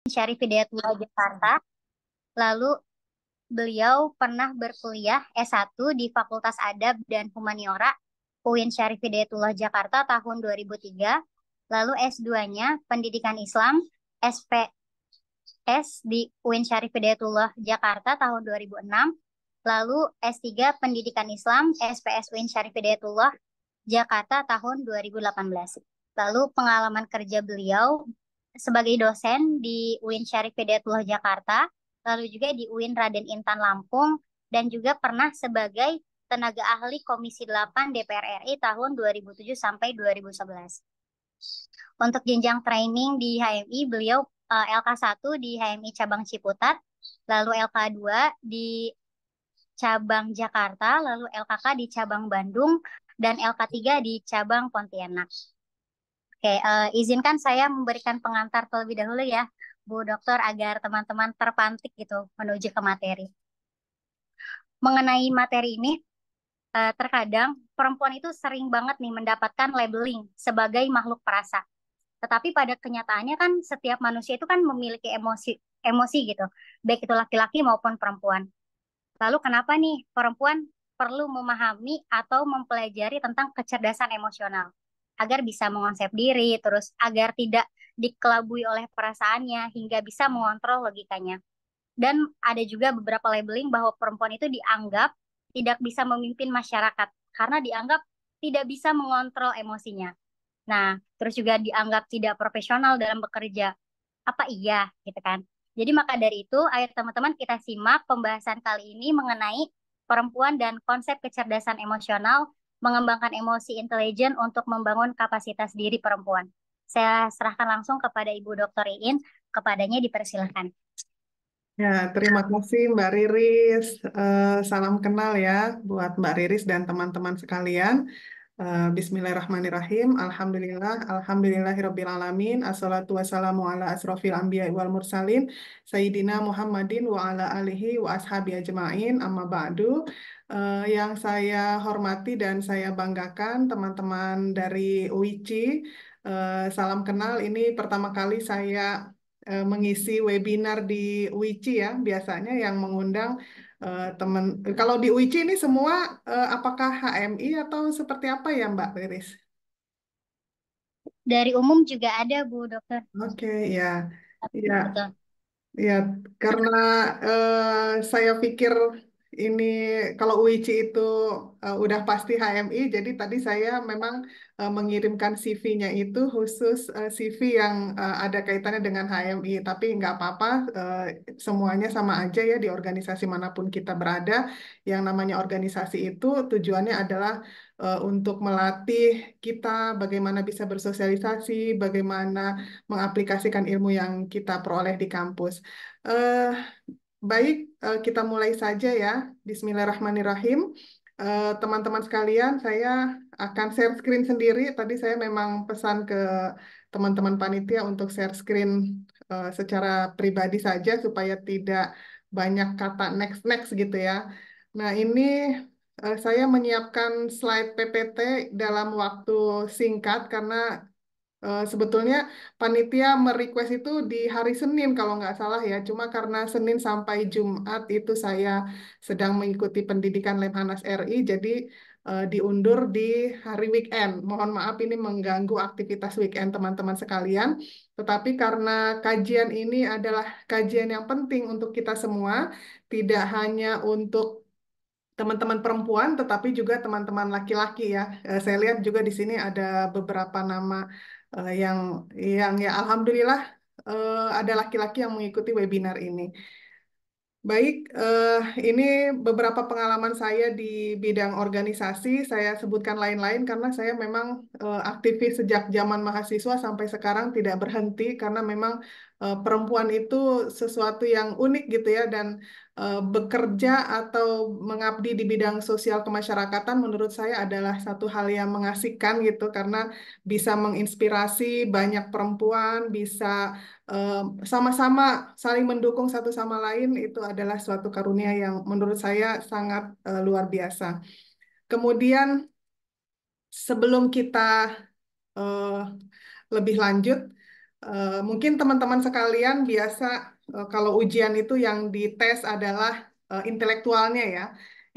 Syarif Hidayatullah Jakarta. Lalu beliau pernah berkuliah S1 di Fakultas Adab dan Humaniora UIN Syarif Hidayatullah Jakarta tahun 2003. Lalu S2-nya Pendidikan Islam SPS di UIN Syarif Hidayatullah Jakarta tahun 2006. Lalu S3 Pendidikan Islam SPS UIN Syarif Hidayatullah Jakarta tahun 2018. Lalu pengalaman kerja beliau sebagai dosen di UIN Syarif Hidayatullah Jakarta, lalu juga di UIN Raden Intan Lampung, dan juga pernah sebagai tenaga ahli Komisi 8 DPR RI tahun 2007 sampai 2011. Untuk jenjang training di HMI, beliau LK1 di HMI Cabang Ciputat, lalu LK2 di Cabang Jakarta, lalu LKK di Cabang Bandung, dan LK3 di Cabang Pontianak. Oke, izinkan saya memberikan pengantar terlebih dahulu ya, Bu Dokter, agar teman-teman terpantik gitu menuju ke materi. Mengenai materi ini, terkadang perempuan itu sering banget nih mendapatkan labeling sebagai makhluk perasa. Tetapi pada kenyataannya kan setiap manusia itu kan memiliki emosi, emosi gitu, baik itu laki-laki maupun perempuan. Lalu kenapa nih perempuan perlu memahami atau mempelajari tentang kecerdasan emosional agar bisa mengonsep diri, terus agar tidak dikelabui oleh perasaannya hingga bisa mengontrol logikanya. Dan ada juga beberapa labeling bahwa perempuan itu dianggap tidak bisa memimpin masyarakat karena dianggap tidak bisa mengontrol emosinya. Nah, terus juga dianggap tidak profesional dalam bekerja. Apa iya, gitu kan? Jadi maka dari itu, ayo teman-teman kita simak pembahasan kali ini mengenai perempuan dan konsep kecerdasan emosional, mengembangkan emosi intelijen untuk membangun kapasitas diri perempuan. Saya serahkan langsung kepada Ibu Dr. Iin, kepadanya dipersilahkan. Ya, terima kasih Mbak Riris. Salam kenal ya buat Mbak Riris dan teman-teman sekalian. Bismillahirrahmanirrahim. Alhamdulillah, alhamdulillahirabbil alamin. Assalatu wassalamu ala asrofil anbiya wal mursalin. Sayyidina Muhammadin wa ala alihi wa ashabi ajma'in. Amma ba'du. Yang saya hormati dan saya banggakan teman-teman dari UICI. Salam kenal. Ini pertama kali saya mengisi webinar di UICI ya. Biasanya yang mengundang teman. Kalau di UICI ini semua apakah HMI atau seperti apa ya Mbak Riris? Dari umum juga ada, Bu Dokter. Oke, ya, ya. Betul. Ya, karena saya pikir ini kalau UICI itu udah pasti HMI, jadi tadi saya memang mengirimkan CV-nya itu khusus CV yang ada kaitannya dengan HMI, tapi nggak apa-apa, semuanya sama aja ya di organisasi manapun kita berada. Yang namanya organisasi itu tujuannya adalah untuk melatih kita bagaimana bisa bersosialisasi, bagaimana mengaplikasikan ilmu yang kita peroleh di kampus. Eh, Baik, kita mulai saja ya. Bismillahirrahmanirrahim. Teman-teman sekalian, saya akan share screen sendiri. Tadi saya memang pesan ke teman-teman panitia untuk share screen secara pribadi saja supaya tidak banyak kata next-next gitu ya. Nah, ini saya menyiapkan slide PPT dalam waktu singkat karena sebetulnya panitia merequest itu di hari Senin kalau nggak salah ya. Cuma karena Senin sampai Jumat itu saya sedang mengikuti pendidikan Lemhanas RI, jadi diundur di hari weekend. Mohon maaf ini mengganggu aktivitas weekend teman-teman sekalian. Tetapi karena kajian ini adalah kajian yang penting untuk kita semua, tidak hanya untuk teman-teman perempuan, tetapi juga teman-teman laki-laki ya. Saya lihat juga di sini ada beberapa nama yang ya alhamdulillah ada laki-laki yang mengikuti webinar ini. Baik, ini beberapa pengalaman saya di bidang organisasi. Saya sebutkan lain-lain karena saya memang aktivis sejak zaman mahasiswa sampai sekarang tidak berhenti karena memang perempuan itu sesuatu yang unik gitu ya dan bekerja atau mengabdi di bidang sosial kemasyarakatan menurut saya adalah satu hal yang mengasihkan gitu karena bisa menginspirasi banyak perempuan, bisa eh, sama-sama saling mendukung satu sama lain itu adalah suatu karunia yang menurut saya sangat luar biasa. Kemudian sebelum kita eh, lebih lanjut, Mungkin teman-teman sekalian biasa kalau ujian itu yang dites adalah intelektualnya ya,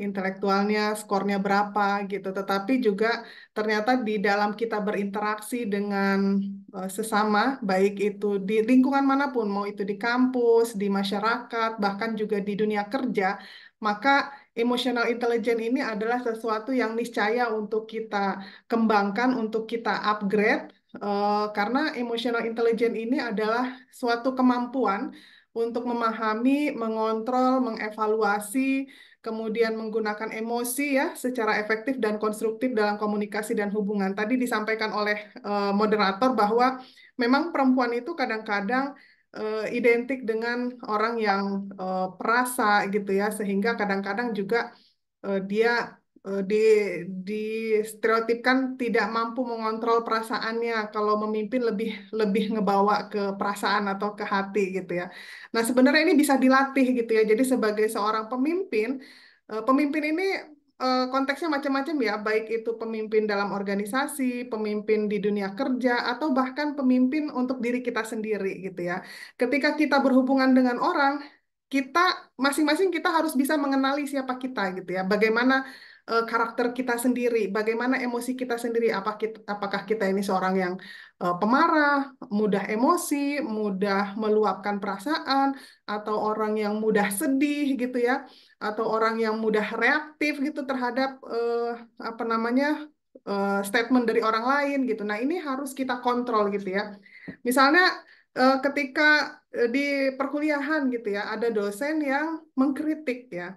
intelektualnya skornya berapa gitu. Tetapi juga ternyata di dalam kita berinteraksi dengan sesama, baik itu di lingkungan manapun, mau itu di kampus, di masyarakat, bahkan juga di dunia kerja, maka emotional intelligence ini adalah sesuatu yang niscaya untuk kita kembangkan, untuk kita upgrade. Karena emotional intelligence ini adalah suatu kemampuan untuk memahami, mengontrol, mengevaluasi, kemudian menggunakan emosi ya secara efektif dan konstruktif dalam komunikasi dan hubungan. Tadi disampaikan oleh moderator bahwa memang perempuan itu kadang-kadang identik dengan orang yang perasa gitu ya, sehingga kadang-kadang juga dia eh, di stereotipkan tidak mampu mengontrol perasaannya kalau memimpin lebih lebih ngebawa ke perasaan atau ke hati gitu ya. Nah, sebenarnya ini bisa dilatih gitu ya. Jadi sebagai seorang pemimpin, pemimpin ini konteksnya macam-macam ya, baik itu pemimpin dalam organisasi, pemimpin di dunia kerja, atau bahkan pemimpin untuk diri kita sendiri gitu ya. Ketika kita berhubungan dengan orang, kita masing-masing kita harus bisa mengenali siapa kita gitu ya. Bagaimana karakter kita sendiri, bagaimana emosi kita sendiri. Apakah kita ini seorang yang pemarah, mudah emosi, mudah meluapkan perasaan, atau orang yang mudah sedih gitu ya, atau orang yang mudah reaktif gitu terhadap apa namanya statement dari orang lain gitu. Nah, ini harus kita kontrol gitu ya. Misalnya ketika di perkuliahan gitu ya, ada dosen yang mengkritik ya.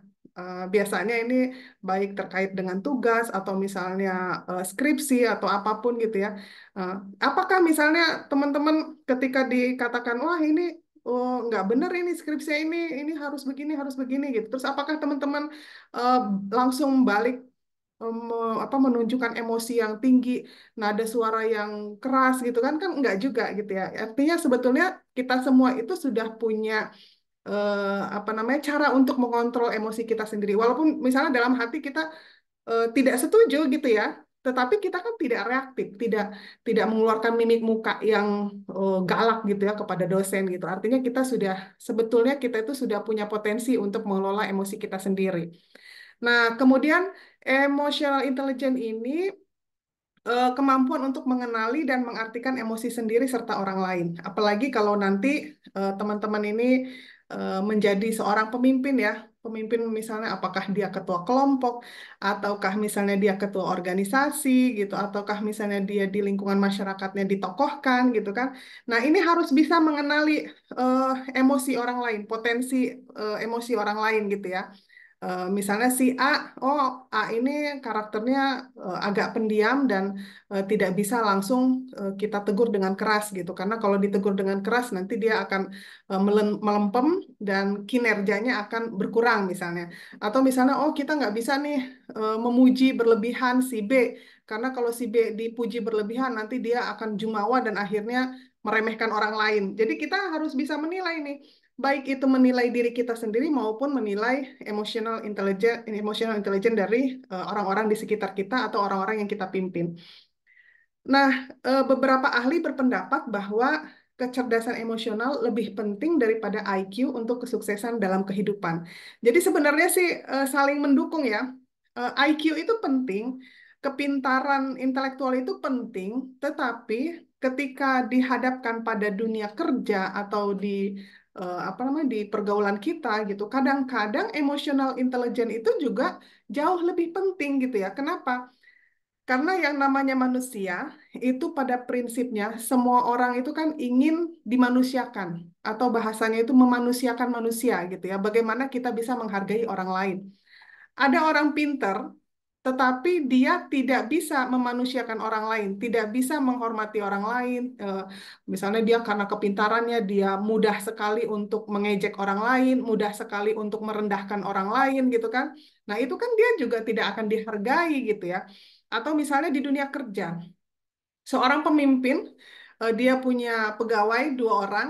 Biasanya ini baik terkait dengan tugas atau misalnya skripsi atau apapun gitu ya. Eh, apakah misalnya teman-teman ketika dikatakan, wah ini nggak benar ini skripsi ini harus begini gitu. Terus apakah teman-teman eh, langsung balik menunjukkan emosi yang tinggi, nada suara yang keras gitu kan kan enggak juga gitu ya. Artinya sebetulnya kita semua itu sudah punya apa namanya cara untuk mengontrol emosi kita sendiri. Walaupun misalnya dalam hati kita tidak setuju gitu ya, tetapi kita kan tidak reaktif, tidak mengeluarkan mimik muka yang galak gitu ya kepada dosen gitu. Artinya kita sudah sebetulnya kita itu sudah punya potensi untuk mengelola emosi kita sendiri. Nah, kemudian emotional intelligence ini kemampuan untuk mengenali dan mengartikan emosi sendiri serta orang lain. Apalagi kalau nanti teman-teman ini menjadi seorang pemimpin ya, pemimpin misalnya apakah dia ketua kelompok, ataukah misalnya dia ketua organisasi gitu, ataukah misalnya dia di lingkungan masyarakatnya ditokohkan gitu kan. Nah, ini harus bisa mengenali eh, emosi orang lain, potensi emosi orang lain gitu ya. Misalnya si A, oh A ini karakternya agak pendiam dan tidak bisa langsung kita tegur dengan keras gitu. Karena kalau ditegur dengan keras nanti dia akan melempem dan kinerjanya akan berkurang misalnya. Atau misalnya oh kita nggak bisa nih memuji berlebihan si B. Karena kalau si B dipuji berlebihan nanti dia akan jumawa dan akhirnya meremehkan orang lain. Jadi kita harus bisa menilai nih baik itu menilai diri kita sendiri maupun menilai emotional intelligence dari orang-orang di sekitar kita atau orang-orang yang kita pimpin. Nah, beberapa ahli berpendapat bahwa kecerdasan emosional lebih penting daripada IQ untuk kesuksesan dalam kehidupan. Jadi sebenarnya sih saling mendukung ya. IQ itu penting, kepintaran intelektual itu penting, tetapi ketika dihadapkan pada dunia kerja atau di apa namanya di pergaulan kita gitu, kadang-kadang emotional intelligence itu juga jauh lebih penting gitu ya. Kenapa? Karena yang namanya manusia itu pada prinsipnya semua orang itu kan ingin dimanusiakan atau bahasanya itu memanusiakan manusia gitu ya. Bagaimana kita bisa menghargai orang lain. Ada orang pinter tetapi dia tidak bisa memanusiakan orang lain, tidak bisa menghormati orang lain. Misalnya dia karena kepintarannya dia mudah sekali untuk mengejek orang lain, mudah sekali untuk merendahkan orang lain gitu kan. Nah, itu kan dia juga tidak akan dihargai gitu ya. Atau misalnya di dunia kerja, seorang pemimpin dia punya pegawai dua orang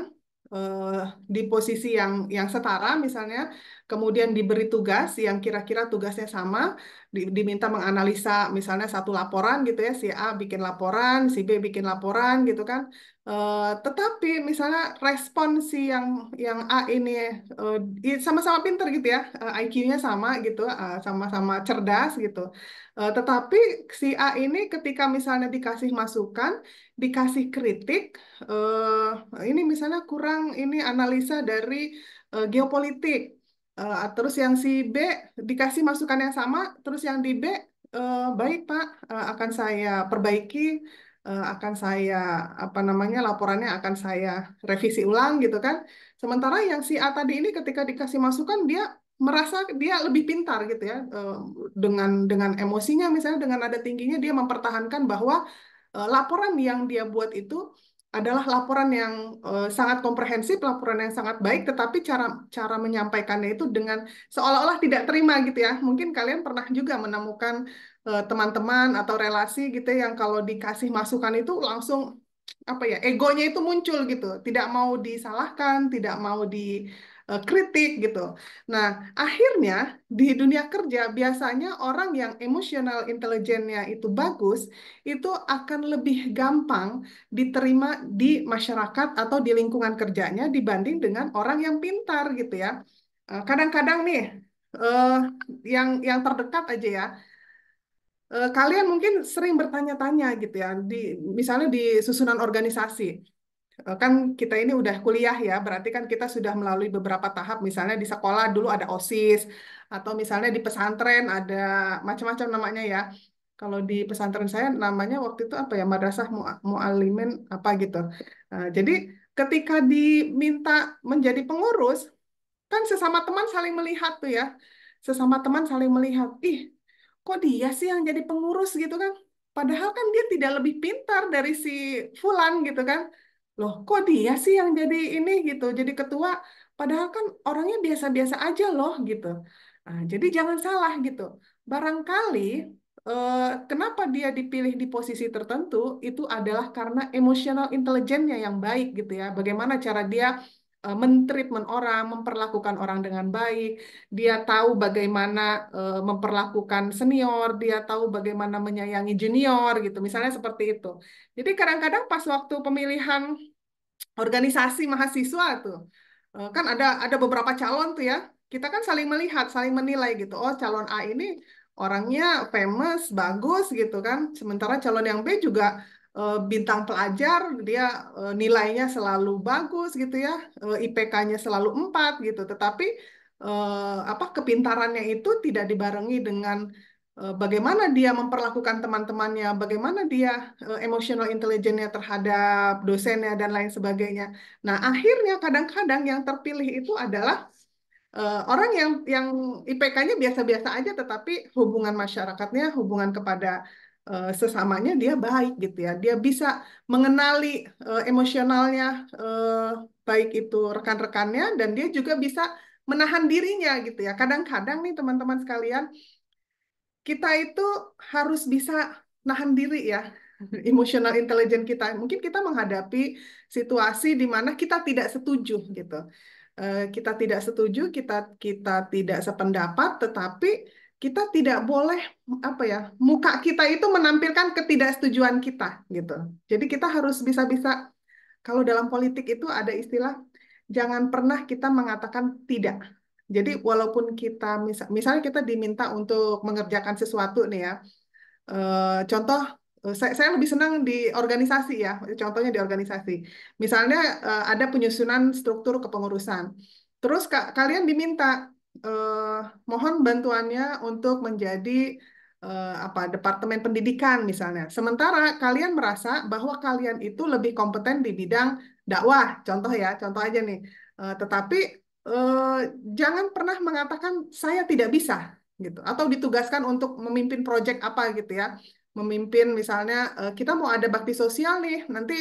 eh, di posisi yang setara misalnya, kemudian diberi tugas yang kira-kira tugasnya sama. diminta menganalisa misalnya satu laporan gitu ya, si A bikin laporan, si B bikin laporan gitu kan. Tetapi misalnya respon si yang A ini sama-sama pinter gitu ya, IQ-nya sama gitu, sama-sama cerdas gitu. Tetapi si A ini ketika misalnya dikasih masukan, dikasih kritik, ini misalnya kurang ini analisa dari geopolitik. Terus yang si B dikasih masukan yang sama, terus yang di B, baik Pak, akan saya perbaiki, akan saya apa namanya laporannya akan saya revisi ulang gitu kan. Sementara yang si A tadi ini ketika dikasih masukan dia merasa dia lebih pintar gitu ya, dengan emosinya misalnya dengan nada tingginya dia mempertahankan bahwa laporan yang dia buat itu adalah laporan yang sangat komprehensif, laporan yang sangat baik, tetapi cara cara menyampaikannya itu dengan seolah-olah tidak terima gitu ya. Mungkin kalian pernah juga menemukan teman-teman atau relasi gitu ya, yang kalau dikasih masukan itu langsung apa ya, egonya itu muncul gitu, tidak mau disalahkan, tidak mau dikritik gitu. Nah, akhirnya di dunia kerja biasanya orang yang emosional intelijennya itu bagus itu akan lebih gampang diterima di masyarakat atau di lingkungan kerjanya dibanding dengan orang yang pintar gitu ya. Kadang-kadang nih eh, yang terdekat aja ya. Kalian mungkin sering bertanya-tanya gitu ya di misalnya di susunan organisasi. Kan kita ini udah kuliah ya, berarti kan kita sudah melalui beberapa tahap. Misalnya di sekolah dulu ada OSIS, atau misalnya di pesantren ada macam-macam namanya ya. Kalau di pesantren saya namanya waktu itu apa ya, Madrasah Mu'alimin apa gitu. Jadi ketika diminta menjadi pengurus, kan sesama teman saling melihat tuh ya. Sesama teman saling melihat, ih kok dia sih yang jadi pengurus gitu kan? Padahal kan dia tidak lebih pintar dari si Fulan gitu kan. Loh, kok dia sih yang jadi ini gitu, jadi ketua? Padahal kan orangnya biasa-biasa aja loh gitu. Jadi jangan salah gitu. Barangkali kenapa dia dipilih di posisi tertentu itu adalah karena emosional intelijennya yang baik gitu ya. Bagaimana cara dia mentreatment orang, memperlakukan orang dengan baik, dia tahu bagaimana memperlakukan senior, dia tahu bagaimana menyayangi junior gitu, misalnya seperti itu. Jadi kadang-kadang pas waktu pemilihan organisasi mahasiswa tuh, kan ada beberapa calon tuh ya, kita kan saling melihat, saling menilai gitu. Oh, calon A ini orangnya famous, bagus gitu kan. Sementara calon yang B juga bintang pelajar, dia nilainya selalu bagus gitu ya, IPK-nya selalu 4 gitu. Tetapi apa kepintarannya itu tidak dibarengi dengan bagaimana dia memperlakukan teman-temannya, bagaimana dia emotional intelligence-nya terhadap dosennya dan lain sebagainya. Nah, akhirnya kadang-kadang yang terpilih itu adalah orang yang IPK-nya biasa-biasa aja, tetapi hubungan masyarakatnya, hubungan kepada sesamanya dia baik gitu ya. Dia bisa mengenali emosionalnya, baik itu rekan-rekannya, dan dia juga bisa menahan dirinya gitu ya. Kadang-kadang nih teman-teman sekalian, kita itu harus bisa nahan diri ya, emotional intelligence kita. Mungkin kita menghadapi situasi di mana kita tidak setuju gitu. Kita tidak setuju, kita kita tidak sependapat, tetapi kita tidak boleh apa ya, muka kita itu menampilkan ketidaksetujuan kita gitu. Jadi kita harus bisa-bisa. Kalau dalam politik itu ada istilah jangan pernah kita mengatakan tidak. Jadi walaupun kita misalnya kita diminta untuk mengerjakan sesuatu nih ya. Contoh, saya lebih senang di organisasi ya. Contohnya di organisasi. Misalnya ada penyusunan struktur kepengurusan. Terus kalian diminta eh, mohon bantuannya untuk menjadi apa departemen pendidikan misalnya. Sementara kalian merasa bahwa kalian itu lebih kompeten di bidang dakwah, contoh ya, contoh aja nih. Tetapi eh, jangan pernah mengatakan saya tidak bisa gitu atau ditugaskan untuk memimpin proyek apa gitu ya, memimpin misalnya kita mau ada bakti sosial nih nanti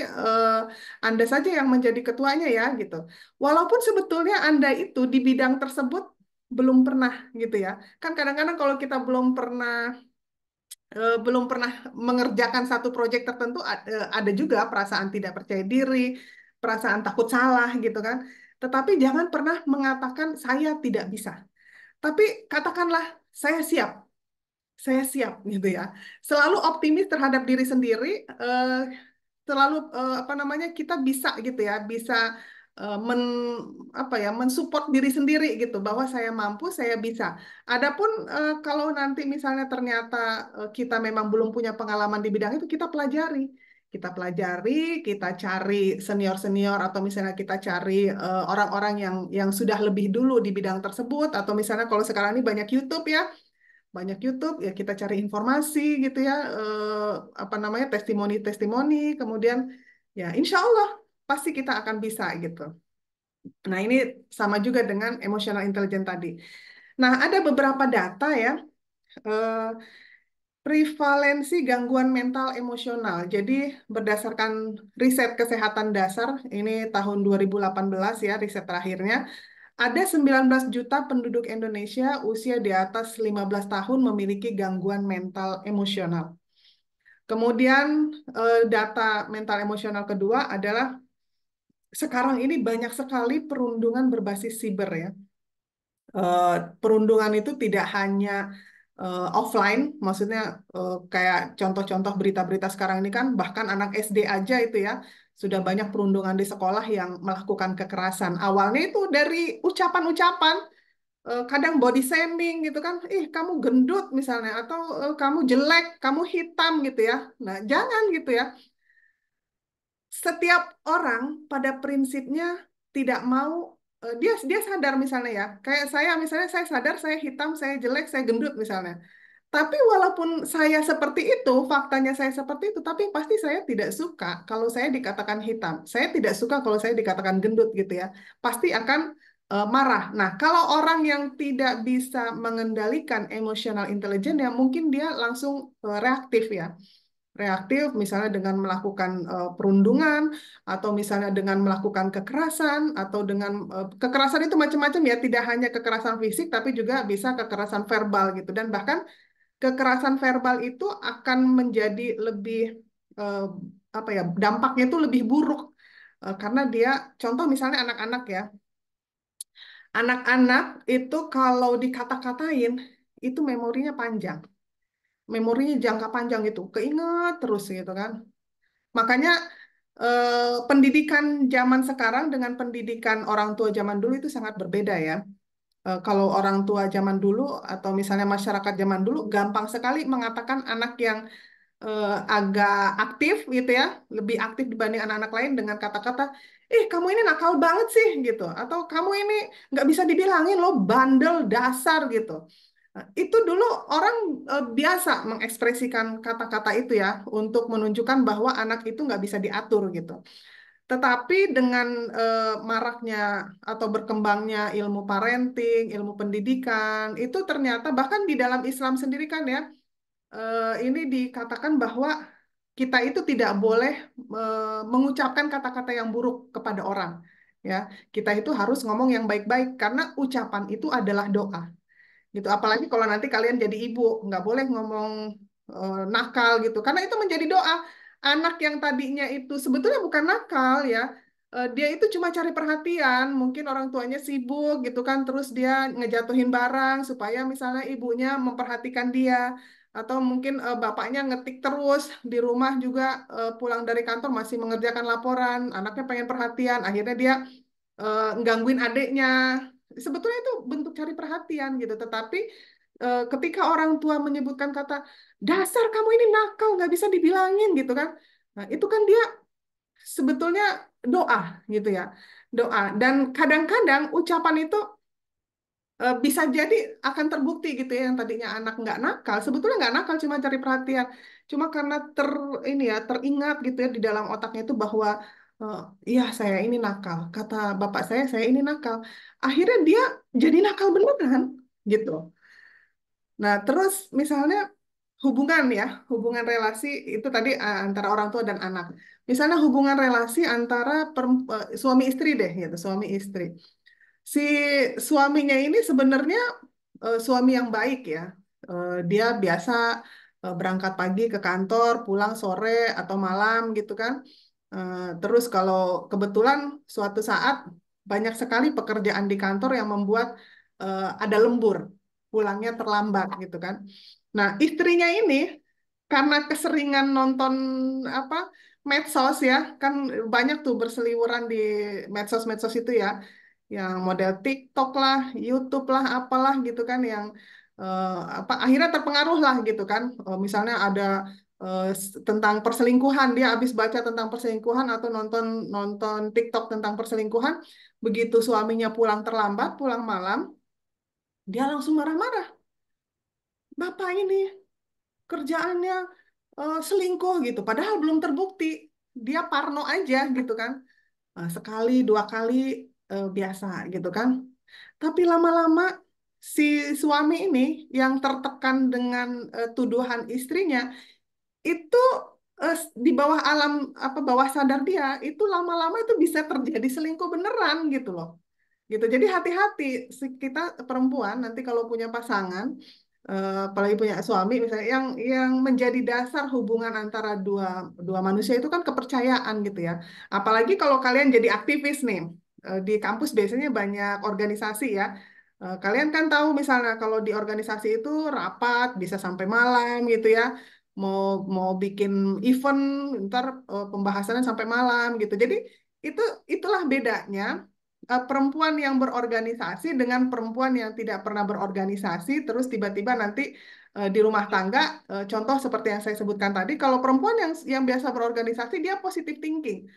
Anda saja yang menjadi ketuanya ya gitu, walaupun sebetulnya Anda itu di bidang tersebut belum pernah gitu ya, kan kadang-kadang kalau kita belum pernah mengerjakan satu proyek tertentu ada juga perasaan tidak percaya diri, perasaan takut salah gitu kan, tetapi jangan pernah mengatakan saya tidak bisa, tapi katakanlah saya siap. saya siap gitu ya. Selalu optimis terhadap diri sendiri, selalu apa namanya kita bisa gitu ya, bisa apa ya mensupport diri sendiri gitu bahwa saya mampu, saya bisa. Adapun kalau nanti misalnya ternyata kita memang belum punya pengalaman di bidang itu, kita pelajari. Kita pelajari, kita cari senior-senior atau misalnya kita cari orang-orang yang sudah lebih dulu di bidang tersebut atau misalnya kalau sekarang ini banyak YouTube ya, banyak YouTube ya kita cari informasi gitu ya apa namanya testimoni-testimoni kemudian ya insya Allah pasti kita akan bisa gitu. Nah ini sama juga dengan emotional intelligence tadi. Nah ada beberapa data ya eh, prevalensi gangguan mental emosional. Jadi berdasarkan riset kesehatan dasar ini tahun 2018 ya riset terakhirnya. Ada 19 juta penduduk Indonesia usia di atas 15 tahun memiliki gangguan mental emosional. Kemudian data mental emosional kedua adalah sekarang ini banyak sekali perundungan berbasis siber ya. Eh, Perundungan itu tidak hanya offline, maksudnya kayak contoh-contoh berita-berita sekarang ini kan bahkan anak SD aja itu ya sudah banyak perundungan di sekolah yang melakukan kekerasan. Awalnya itu dari ucapan-ucapan kadang body shaming gitu kan, ih kamu gendut misalnya, atau kamu jelek, kamu hitam gitu ya. Nah, jangan gitu ya. Setiap orang pada prinsipnya tidak mau, dia dia sadar misalnya ya, kayak saya misalnya saya sadar saya hitam, saya jelek, saya gendut misalnya. Tapi walaupun saya seperti itu, faktanya saya seperti itu, tapi pasti saya tidak suka kalau saya dikatakan hitam. Saya tidak suka kalau saya dikatakan gendut gitu ya. Pasti akan marah. Nah, kalau orang yang tidak bisa mengendalikan emotional intelligence ya mungkin dia langsung reaktif ya. Reaktif misalnya dengan melakukan perundungan atau misalnya dengan melakukan kekerasan atau dengan kekerasan itu macam-macam ya, tidak hanya kekerasan fisik tapi juga bisa kekerasan verbal gitu dan bahkan kekerasan verbal itu akan menjadi lebih eh, apa ya dampaknya itu lebih buruk. Karena dia contoh misalnya anak-anak ya, anak-anak itu kalau dikata-katain itu memorinya panjang, memorinya jangka panjang gitu keinget terus gitu kan. Makanya pendidikan zaman sekarang dengan pendidikan orang tua zaman dulu itu sangat berbeda ya. Kalau orang tua zaman dulu atau misalnya masyarakat zaman dulu gampang sekali mengatakan anak yang agak aktif gitu ya, lebih aktif dibanding anak-anak lain dengan kata-kata, kamu ini nakal banget sih gitu, atau kamu ini nggak bisa dibilangin lo bandel dasar gitu. Itu dulu orang biasa mengekspresikan kata-kata itu ya untuk menunjukkan bahwa anak itu nggak bisa diatur gitu. Tetapi dengan maraknya atau berkembangnya ilmu parenting, ilmu pendidikan, itu ternyata bahkan di dalam Islam sendiri kan ya, ini dikatakan bahwa kita itu tidak boleh mengucapkan kata-kata yang buruk kepada orang. Ya, kita itu harus ngomong yang baik-baik karena ucapan itu adalah doa gitu. Apalagi kalau nanti kalian jadi ibu, nggak boleh ngomong nakal gitu, karena itu menjadi doa. Anak yang tadinya itu sebetulnya bukan nakal ya, dia itu cuma cari perhatian, mungkin orang tuanya sibuk gitu kan, terus dia ngejatuhin barang supaya misalnya ibunya memperhatikan dia, atau mungkin bapaknya ngetik terus di rumah juga pulang dari kantor masih mengerjakan laporan, anaknya pengen perhatian, akhirnya dia gangguin adiknya. Sebetulnya itu bentuk cari perhatian gitu. Tetapi ketika orang tua menyebutkan kata dasar kamu ini nakal, nggak bisa dibilangin gitu kan. Nah, itu kan dia sebetulnya doa gitu ya. Doa. Dan kadang-kadang ucapan itu bisa jadi akan terbukti gitu ya yang tadinya anak nggak nakal sebetulnya nggak nakal cuma cari perhatian cuma karena ini ya teringat gitu ya di dalam otaknya itu bahwa eh, iya saya ini nakal kata bapak saya ini nakal akhirnya dia jadi nakal beneran gitu. Nah terus misalnya hubungan ya hubungan relasi itu tadi antara orang tua dan anak misalnya hubungan relasi antara suami istri deh gitu suami istri si suaminya ini sebenarnya suami yang baik ya. Dia biasa berangkat pagi ke kantor, pulang sore atau malam gitu kan. Terus kalau kebetulan suatu saat banyak sekali pekerjaan di kantor yang membuat ada lembur. pulangnya terlambat gitu kan. Nah, istrinya ini karena keseringan nonton apa medsos ya, kan banyak tuh berseliweran di medsos-medsos itu ya, yang model TikTok lah, YouTube lah, apalah gitu kan, yang apa akhirnya terpengaruh lah gitu kan. Misalnya ada tentang perselingkuhan, dia habis baca tentang perselingkuhan atau nonton nonton TikTok tentang perselingkuhan, begitu suaminya pulang terlambat, pulang malam, dia langsung marah-marah. Bapak ini kerjaannya selingkuh gitu, padahal belum terbukti. Dia parno aja gitu kan. Sekali, dua kali biasa gitu kan. Tapi lama-lama si suami ini yang tertekan dengan tuduhan istrinya itu di bawah alam apa bawah sadar dia itu lama-lama itu bisa terjadi selingkuh beneran gitu loh. Gitu. Jadi hati-hati kita perempuan nanti kalau punya pasangan, apalagi punya suami misalnya yang menjadi dasar hubungan antara dua dua manusia itu kan kepercayaan gitu ya. Apalagi kalau kalian jadi aktivis nih. Di kampus biasanya banyak organisasi ya. Kalian kan tahu misalnya kalau di organisasi itu rapat bisa sampai malam gitu ya. Mau mau bikin event ntar pembahasannya sampai malam gitu. Jadi itu itulah bedanya perempuan yang berorganisasi dengan perempuan yang tidak pernah berorganisasi, terus tiba-tiba nanti di rumah tangga, contoh seperti yang saya sebutkan tadi, kalau perempuan yang biasa berorganisasi dia positive thinking.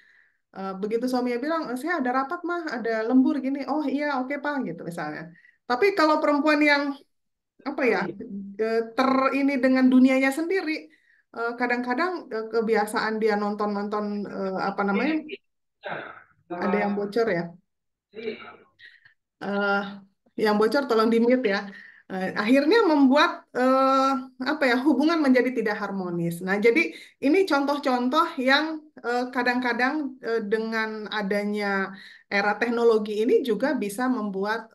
Begitu suaminya bilang, saya ada rapat mah, ada lembur gini, oh iya oke Pak gitu misalnya. Tapi kalau perempuan yang apa ya ini dengan dunianya sendiri, kadang-kadang kebiasaan dia nonton-nonton apa namanya, ada yang bocor ya. eh, yang bocor tolong di-mute ya. Akhirnya membuat apa ya hubungan menjadi tidak harmonis. Nah, jadi ini contoh-contoh yang kadang-kadang dengan adanya era teknologi ini juga bisa membuat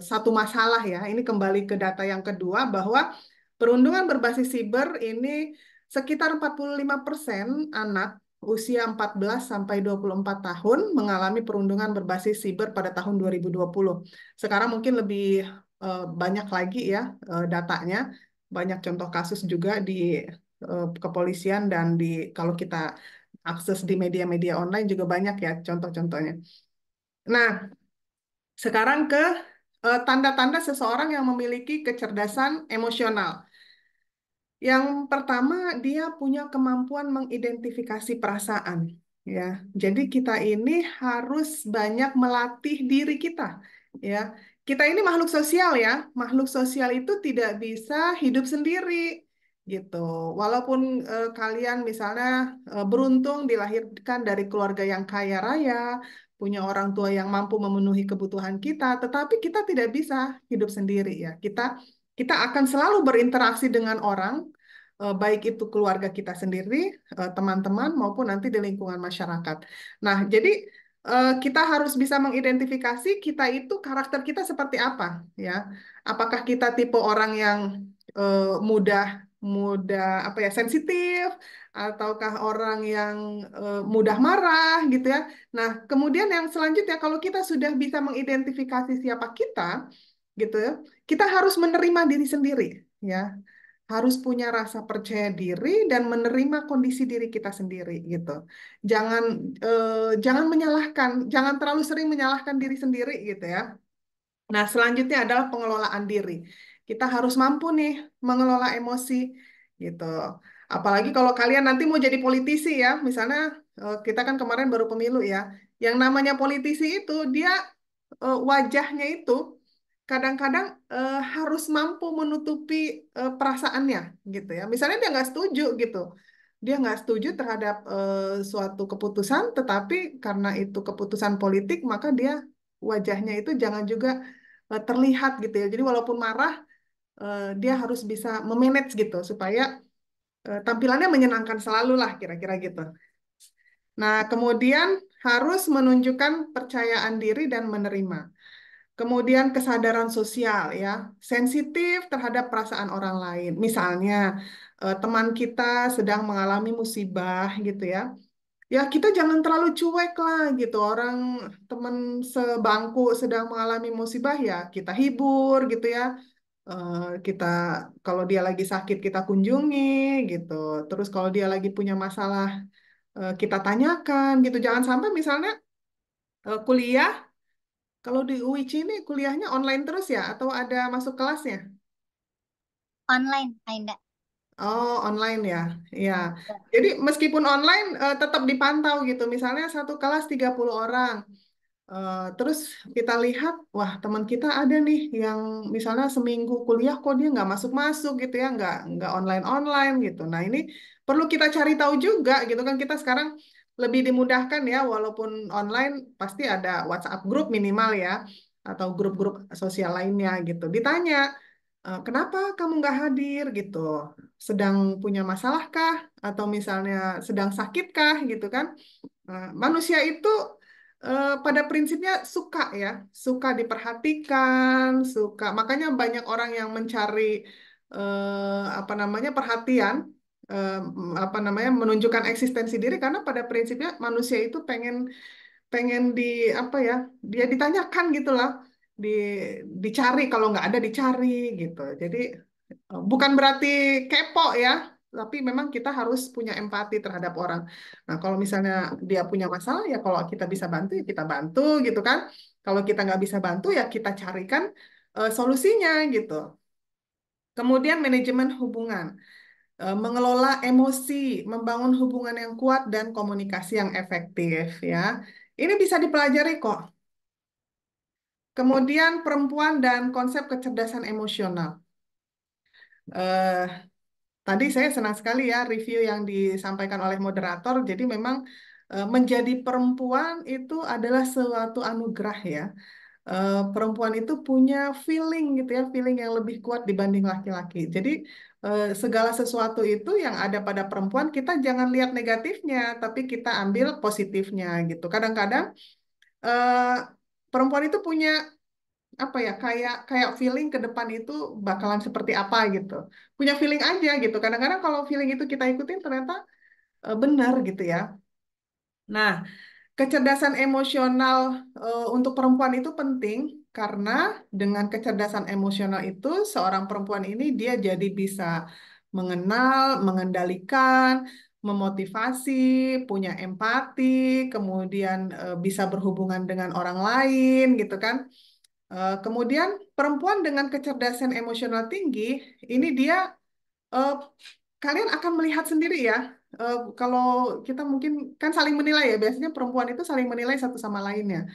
satu masalah ya. Ini kembali ke data yang kedua bahwa perundungan berbasis siber ini sekitar 45% anak usia 14 sampai 24 tahun mengalami perundungan berbasis siber pada tahun 2020. Sekarang mungkin lebih banyak lagi ya datanya, banyak contoh kasus juga di kepolisian dan di kalau kita akses di media-media online juga banyak ya contoh-contohnya. Nah, sekarang ke tanda-tanda seseorang yang memiliki kecerdasan emosional. Yang pertama, dia punya kemampuan mengidentifikasi perasaan, ya. Jadi kita ini harus banyak melatih diri kita, ya. Kita ini makhluk sosial ya. Makhluk sosial itu tidak bisa hidup sendiri, gitu. Walaupun kalian misalnya beruntung dilahirkan dari keluarga yang kaya raya, punya orang tua yang mampu memenuhi kebutuhan kita, tetapi kita tidak bisa hidup sendiri ya. Kita akan selalu berinteraksi dengan orang, baik itu keluarga kita sendiri, teman-teman, maupun nanti di lingkungan masyarakat. Nah, jadi kita harus bisa mengidentifikasi kita itu karakter kita seperti apa, ya. Apakah kita tipe orang yang mudah mudah apa ya sensitif, ataukah orang yang mudah marah gitu ya. Nah, kemudian yang selanjutnya kalau kita sudah bisa mengidentifikasi siapa kita, gitu ya, kita harus menerima diri sendiri, ya. Harus punya rasa percaya diri dan menerima kondisi diri kita sendiri gitu. Jangan jangan menyalahkan, jangan terlalu sering menyalahkan diri sendiri gitu ya. Nah, selanjutnya adalah pengelolaan diri. Kita harus mampu nih mengelola emosi gitu. Apalagi kalau kalian nanti mau jadi politisi ya, misalnya kita kan kemarin baru pemilu ya. Yang namanya politisi itu dia wajahnya itu kadang-kadang harus mampu menutupi perasaannya gitu ya. Misalnya dia nggak setuju gitu. Dia nggak setuju terhadap suatu keputusan, tetapi karena itu keputusan politik, maka dia wajahnya itu jangan juga terlihat gitu ya. Jadi walaupun marah, dia harus bisa memanage gitu supaya tampilannya menyenangkan selalu lah kira-kira gitu. Nah, kemudian harus menunjukkan percayaan diri dan menerima. Kemudian kesadaran sosial ya, sensitif terhadap perasaan orang lain. Misalnya teman kita sedang mengalami musibah gitu ya. Ya kita jangan terlalu cuek lah gitu. Orang teman sebangku sedang mengalami musibah ya kita hibur gitu ya. Kita kalau dia lagi sakit kita kunjungi gitu. Terus kalau dia lagi punya masalah kita tanyakan gitu. Jangan sampai misalnya kuliah, kalau di UIC ini kuliahnya online terus ya atau ada masuk kelasnya? Online, Ainda. Oh, online ya. Ya. Jadi meskipun online tetap dipantau gitu. Misalnya satu kelas 30 orang. Terus kita lihat, wah teman kita ada nih yang misalnya seminggu kuliah kok dia nggak masuk-masuk gitu ya, nggak online-online gitu. Nah ini perlu kita cari tahu juga gitu kan kita sekarang lebih dimudahkan ya, walaupun online pasti ada WhatsApp grup minimal ya, atau grup-grup sosial lainnya gitu. Ditanya, kenapa kamu nggak hadir gitu? Sedang punya masalah kah? Atau misalnya sedang sakit kah gitu kan? Manusia itu pada prinsipnya suka ya, suka diperhatikan, suka. Makanya banyak orang yang mencari apa namanya perhatian, apa namanya menunjukkan eksistensi diri karena pada prinsipnya manusia itu pengen pengen di apa ya, dia ditanyakan gitu lah, di dicari kalau nggak ada dicari gitu. Jadi bukan berarti kepo ya, tapi memang kita harus punya empati terhadap orang. Nah, kalau misalnya dia punya masalah, ya kalau kita bisa bantu, ya kita bantu gitu kan. Kalau kita nggak bisa bantu, ya kita carikan solusinya gitu. Kemudian manajemen hubungan, mengelola emosi, membangun hubungan yang kuat dan komunikasi yang efektif ya. Ini bisa dipelajari kok. Kemudian perempuan dan konsep kecerdasan emosional. Eh, Tadi saya senang sekali ya review yang disampaikan oleh moderator. Jadi memang menjadi perempuan itu adalah suatu anugerah ya. Perempuan itu punya feeling gitu ya, feeling yang lebih kuat dibanding laki-laki. Jadi segala sesuatu itu yang ada pada perempuan kita jangan lihat negatifnya, tapi kita ambil positifnya gitu. Kadang-kadang eh, perempuan itu punya apa ya kayak kayak feeling ke depan itu bakalan seperti apa gitu punya feeling aja gitu kadang-kadang kalau feeling itu kita ikutin ternyata benar gitu ya. Nah, kecerdasan emosional untuk perempuan itu penting karena dengan kecerdasan emosional itu seorang perempuan ini dia jadi bisa mengenal, mengendalikan, memotivasi, punya empati, kemudian bisa berhubungan dengan orang lain gitu kan. Kemudian perempuan dengan kecerdasan emosional tinggi, ini dia eh, kalian akan melihat sendiri ya. Kalau kita mungkin kan saling menilai ya, biasanya perempuan itu saling menilai satu sama lainnya.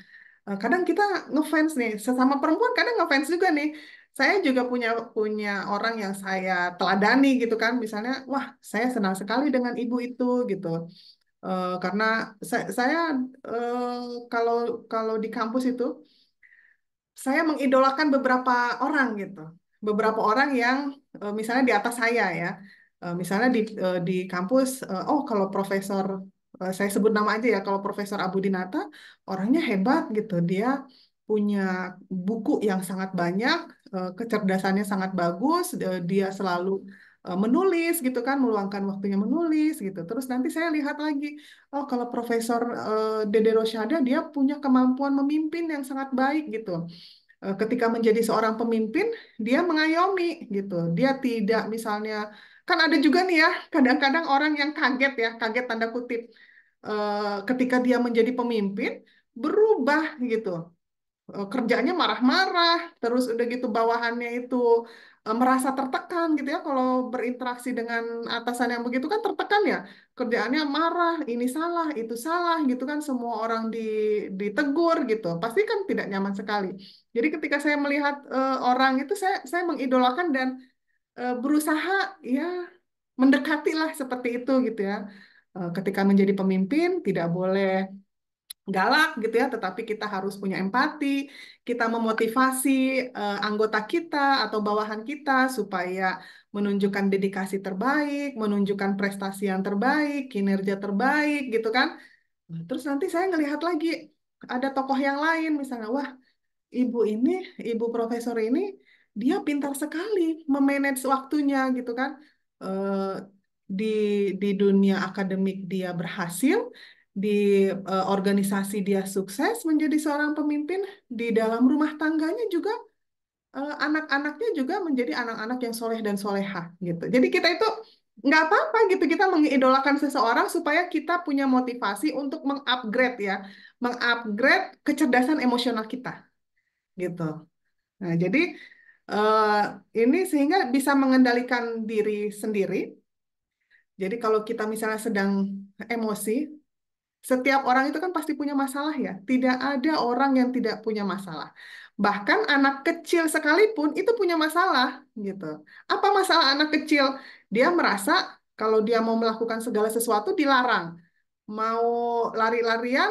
Kadang kita ngefans nih, sesama perempuan kadang ngefans juga nih. Saya juga punya punya orang yang saya teladani gitu kan, misalnya, wah saya senang sekali dengan ibu itu gitu. Karena saya kalau kalau di kampus itu saya mengidolakan beberapa orang gitu. Beberapa orang yang misalnya di atas saya ya. Misalnya di kampus, oh kalau profesor, saya sebut nama aja ya, kalau Profesor Abu Dinata, orangnya hebat gitu. Dia punya buku yang sangat banyak, kecerdasannya sangat bagus, dia selalu menulis gitu kan, meluangkan waktunya menulis gitu. Terus nanti saya lihat lagi, oh kalau Profesor Dede Rosyada, dia punya kemampuan memimpin yang sangat baik gitu. Ketika menjadi seorang pemimpin, dia mengayomi gitu. Dia tidak misalnya, kan ada juga nih ya, kadang-kadang orang yang kaget ya, kaget tanda kutip, ketika dia menjadi pemimpin, berubah gitu. Kerjanya marah-marah, terus udah gitu bawahannya itu merasa tertekan gitu ya. Kalau berinteraksi dengan atasan yang begitu kan tertekan ya. Kerjaannya marah, ini salah, itu salah gitu kan. Semua orang ditegur gitu. Pasti kan tidak nyaman sekali. Jadi ketika saya melihat orang itu, saya mengidolakan dan berusaha ya mendekati lah seperti itu gitu ya. Ketika menjadi pemimpin tidak boleh galak gitu ya, tetapi kita harus punya empati, kita memotivasi anggota kita atau bawahan kita supaya menunjukkan dedikasi terbaik, menunjukkan prestasi yang terbaik, kinerja terbaik gitu kan. Nah, terus nanti saya ngelihat lagi ada tokoh yang lain misalnya, wah ibu ini, ibu profesor ini, dia pintar sekali memanage waktunya gitu kan. Eh, di di dunia akademik dia berhasil, di organisasi dia sukses menjadi seorang pemimpin, di dalam rumah tangganya juga anak-anaknya juga menjadi anak-anak yang soleh dan solehah gitu. Jadi kita itu nggak apa-apa gitu kita mengidolakan seseorang supaya kita punya motivasi untuk mengupgrade ya, mengupgrade kecerdasan emosional kita gitu. Nah, jadi eh, ini sehingga bisa mengendalikan diri sendiri. Jadi kalau kita misalnya sedang emosi, setiap orang itu kan pasti punya masalah ya. Tidak ada orang yang tidak punya masalah. Bahkan anak kecil sekalipun itu punya masalah gitu. Apa masalah anak kecil? Dia merasa kalau dia mau melakukan segala sesuatu dilarang. Mau lari-larian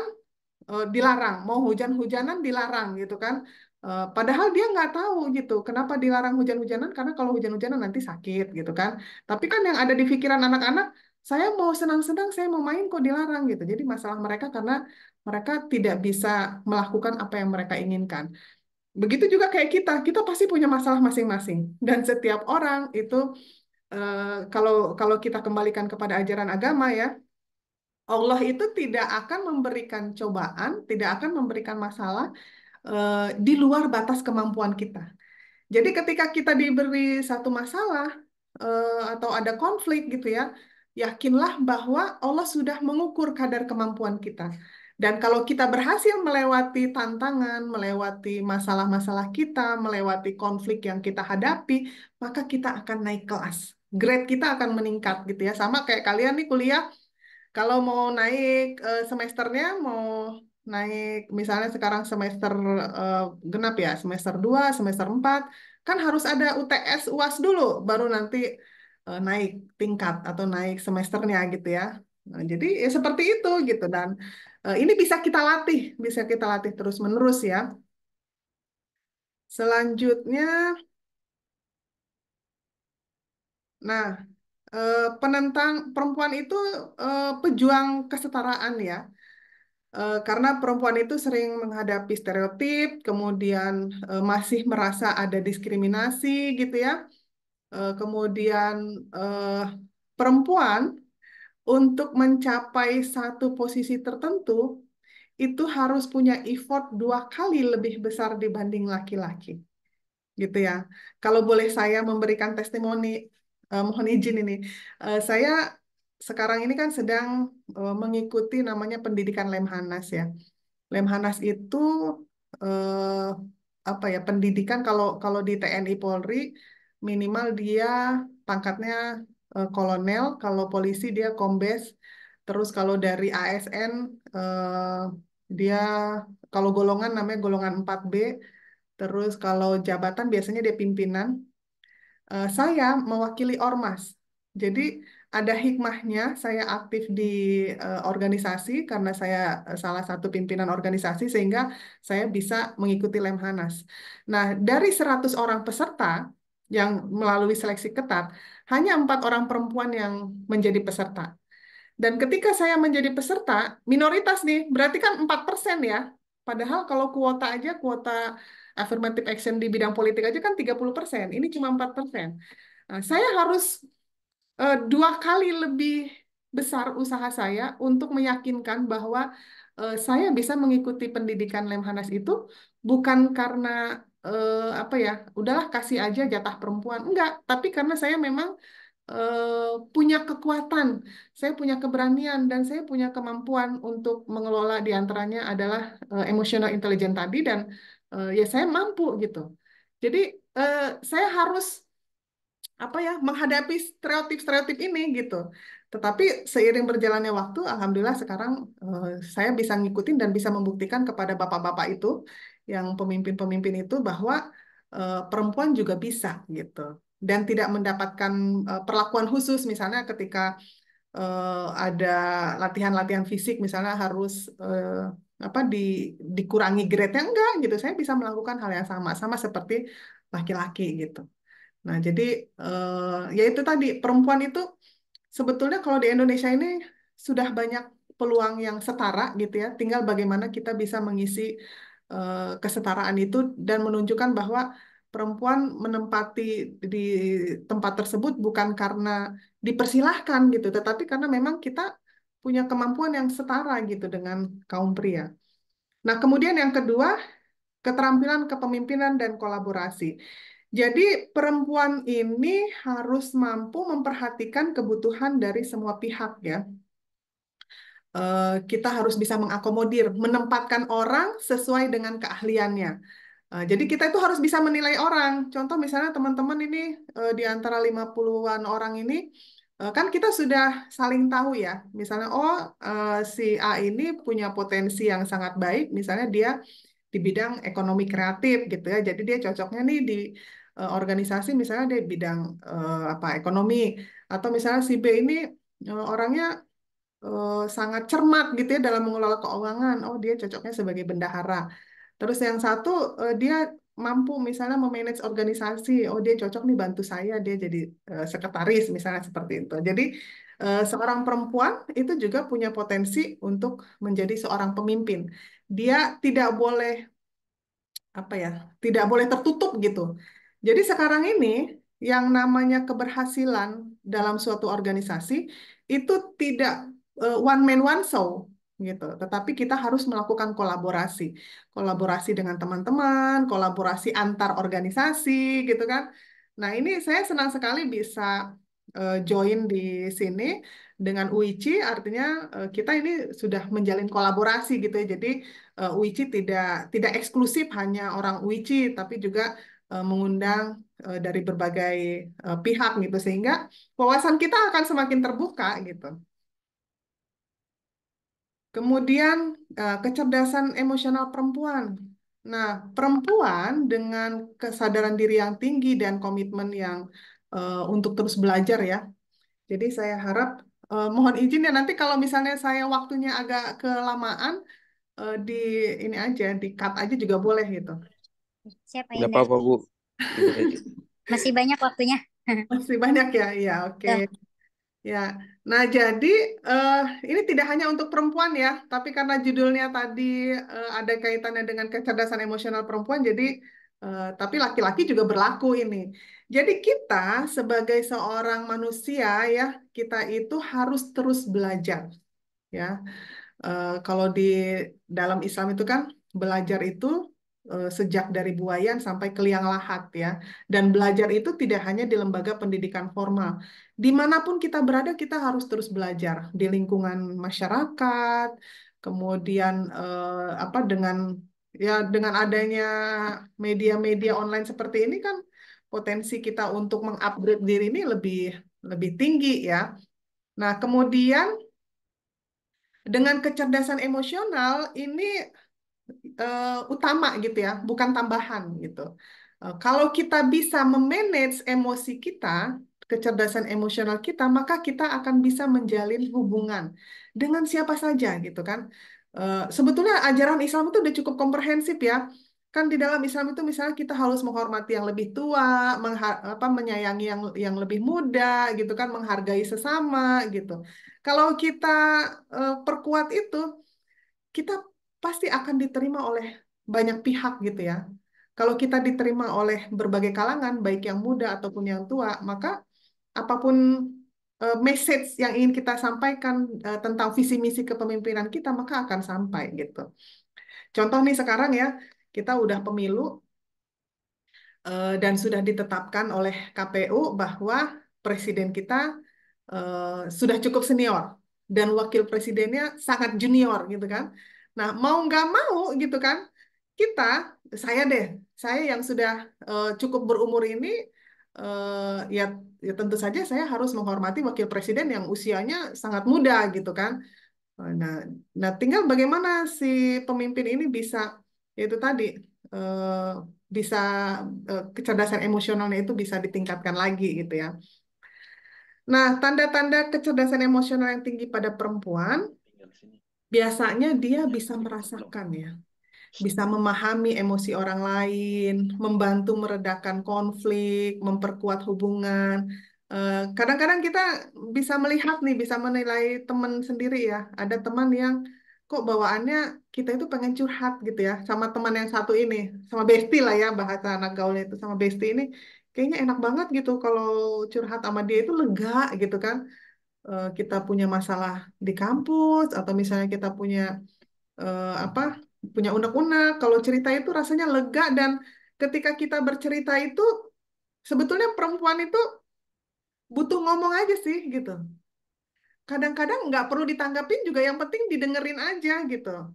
dilarang, mau hujan-hujanan dilarang gitu kan. Padahal dia nggak tahu gitu, kenapa dilarang hujan-hujanan, karena kalau hujan-hujanan nanti sakit gitu kan. Tapi kan yang ada di pikiran anak-anak, saya mau senang-senang, saya mau main kok dilarang gitu. Jadi masalah mereka karena mereka tidak bisa melakukan apa yang mereka inginkan. Begitu juga kayak kita pasti punya masalah masing-masing. Dan setiap orang itu, kalau kalau kita kembalikan kepada ajaran agama ya, Allah itu tidak akan memberikan cobaan, tidak akan memberikan masalah di luar batas kemampuan kita. Jadi ketika kita diberi satu masalah atau ada konflik gitu ya, yakinlah bahwa Allah sudah mengukur kadar kemampuan kita. Dan kalau kita berhasil melewati tantangan, melewati masalah-masalah kita, melewati konflik yang kita hadapi, maka kita akan naik kelas. Grade kita akan meningkat gitu ya. Sama kayak kalian nih kuliah, kalau mau naik semesternya, mau naik misalnya sekarang semester eh, genap ya, semester 2 semester 4 kan harus ada UTS, UAS dulu, baru nanti naik tingkat atau naik semesternya gitu ya. Nah, jadi ya seperti itu gitu dan ini bisa kita latih terus-menerus ya. Selanjutnya, nah penentang perempuan itu pejuang kesetaraan ya. Karena perempuan itu sering menghadapi stereotip, kemudian masih merasa ada diskriminasi gitu ya. Kemudian eh, perempuan untuk mencapai satu posisi tertentu itu harus punya effort 2 kali lebih besar dibanding laki-laki, gitu ya. Kalau boleh saya memberikan testimoni, mohon izin ini, saya sekarang ini kan sedang mengikuti namanya pendidikan Lemhanas ya. Lemhanas itu eh, apa ya pendidikan kalau kalau di TNI Polri minimal dia pangkatnya kolonel, kalau polisi dia kombes, terus kalau dari ASN dia kalau golongan namanya golongan 4B, terus kalau jabatan biasanya dia pimpinan. Saya mewakili ormas. Jadi ada hikmahnya saya aktif di organisasi karena saya salah satu pimpinan organisasi sehingga saya bisa mengikuti Lemhanas. Nah, dari 100 orang peserta yang melalui seleksi ketat, hanya 4 orang perempuan yang menjadi peserta. Dan ketika saya menjadi peserta, minoritas nih, berarti kan 4% ya. Padahal kalau kuota aja, kuota affirmative action di bidang politik aja kan 30%. Ini cuma 4%. Nah, saya harus 2 kali lebih besar usaha saya untuk meyakinkan bahwa saya bisa mengikuti pendidikan Lemhanas itu bukan karena apa ya, udahlah kasih aja jatah perempuan. Enggak, tapi karena saya memang punya kekuatan, saya punya keberanian, dan saya punya kemampuan untuk mengelola di antaranya adalah emotional intelligence tadi, dan ya saya mampu gitu. Jadi eh, saya harus apa ya menghadapi stereotip-stereotip ini gitu. Tetapi seiring berjalannya waktu, alhamdulillah sekarang saya bisa ngikutin dan bisa membuktikan kepada bapak-bapak itu, yang pemimpin-pemimpin itu bahwa perempuan juga bisa gitu. Dan tidak mendapatkan perlakuan khusus, misalnya ketika ada latihan-latihan fisik, misalnya harus apa dikurangi grade-nya enggak gitu. Saya bisa melakukan hal yang sama, sama seperti laki-laki gitu. Nah, jadi ya itu tadi perempuan itu sebetulnya kalau di Indonesia ini sudah banyak peluang yang setara gitu ya. Tinggal bagaimana kita bisa mengisi kesetaraan itu dan menunjukkan bahwa perempuan menempati di tempat tersebut bukan karena dipersilahkan gitu, tetapi karena memang kita punya kemampuan yang setara gitu dengan kaum pria. Nah, kemudian yang kedua, keterampilan kepemimpinan dan kolaborasi. Jadi perempuan ini harus mampu memperhatikan kebutuhan dari semua pihak ya. Kita harus bisa mengakomodir, menempatkan orang sesuai dengan keahliannya. Jadi kita itu harus bisa menilai orang. Contoh misalnya teman-teman ini di antara 50-an orang ini kan kita sudah saling tahu ya. Misalnya oh si A ini punya potensi yang sangat baik, misalnya dia di bidang ekonomi kreatif gitu ya. Jadi dia cocoknya nih di organisasi misalnya di bidang apa ekonomi atau misalnya si B ini orangnya sangat cermat gitu ya dalam mengelola keuangan. Oh, dia cocoknya sebagai bendahara. Terus yang satu dia mampu misalnya memanage organisasi. Oh, dia cocok nih bantu saya, dia jadi sekretaris misalnya seperti itu. Jadi seorang perempuan itu juga punya potensi untuk menjadi seorang pemimpin. Dia tidak boleh apa ya, tidak boleh tertutup gitu. Jadi sekarang ini yang namanya keberhasilan dalam suatu organisasi itu tidak one man one show gitu, tetapi kita harus melakukan kolaborasi, kolaborasi dengan teman-teman, kolaborasi antar organisasi gitu kan. Nah, ini saya senang sekali bisa join di sini dengan UICI, artinya kita ini sudah menjalin kolaborasi gitu ya. Jadi UICI tidak eksklusif hanya orang UICI, tapi juga mengundang dari berbagai pihak gitu, sehingga wawasan kita akan semakin terbuka gitu. Kemudian kecerdasan emosional perempuan. Nah, perempuan dengan kesadaran diri yang tinggi dan komitmen yang untuk terus belajar ya. Jadi saya harap mohon izin ya nanti kalau misalnya saya waktunya agak kelamaan di ini aja di cut aja juga boleh gitu. Siapa Nggak Indah? apa-apa, Bu. Ibu aja. Masih banyak waktunya. Masih banyak ya, iya oke. Tuh, Ya, nah jadi eh, ini tidak hanya untuk perempuan ya, tapi karena judulnya tadi ada kaitannya dengan kecerdasan emosional perempuan, jadi tapi laki-laki juga berlaku ini. Jadi kita sebagai seorang manusia ya, kita itu harus terus belajar ya. Kalau di dalam Islam itu kan belajar itu sejak dari buayan sampai ke liang lahat ya. Dan belajar itu tidak hanya di lembaga pendidikan formal. Dimanapun kita berada, kita harus terus belajar di lingkungan masyarakat. Kemudian apa dengan adanya media-media online seperti ini kan potensi kita untuk mengupgrade diri ini lebih lebih tinggi ya. Nah, kemudian dengan kecerdasan emosional ini utama gitu ya, bukan tambahan gitu. Kalau kita bisa memanage emosi kita, kecerdasan emosional kita, maka kita akan bisa menjalin hubungan dengan siapa saja gitu kan. Sebetulnya ajaran Islam itu udah cukup komprehensif ya. Kan di dalam Islam itu misalnya kita harus menghormati yang lebih tua, menyayangi yang lebih muda gitu kan, menghargai sesama gitu. Kalau kita perkuat itu, kita pasti akan diterima oleh banyak pihak gitu ya. Kalau kita diterima oleh berbagai kalangan, baik yang muda ataupun yang tua, maka apapun message yang ingin kita sampaikan tentang visi misi kepemimpinan kita, maka akan sampai gitu. Contoh nih sekarang ya, kita udah pemilu dan sudah ditetapkan oleh KPU bahwa presiden kita sudah cukup senior dan wakil presidennya sangat junior gitu kan. Nah, mau nggak mau gitu kan, kita, saya deh, saya yang sudah cukup berumur ini, ya, ya tentu saja saya harus menghormati wakil presiden yang usianya sangat muda gitu kan. Nah, nah tinggal bagaimana si pemimpin ini bisa, yaitu tadi, eh, bisa kecerdasan emosionalnya itu bisa ditingkatkan lagi gitu ya. Nah, tanda-tanda kecerdasan emosional yang tinggi pada perempuan, biasanya dia bisa merasakan ya, bisa memahami emosi orang lain, membantu meredakan konflik, memperkuat hubungan. Kadang-kadang kita bisa melihat nih, bisa menilai teman sendiri ya. Ada teman yang kok bawaannya kita itu pengen curhat gitu ya, sama teman yang satu ini, sama bestie lah ya bahasa anak gaul itu, sama bestie ini kayaknya enak banget gitu kalau curhat sama dia itu lega gitu kan. Kita punya masalah di kampus atau misalnya kita punya apa punya unek-unek. Kalau cerita itu rasanya lega dan ketika kita bercerita itu sebetulnya perempuan itu butuh ngomong aja sih gitu. Kadang-kadang nggak perlu ditanggapin juga, yang penting didengerin aja gitu.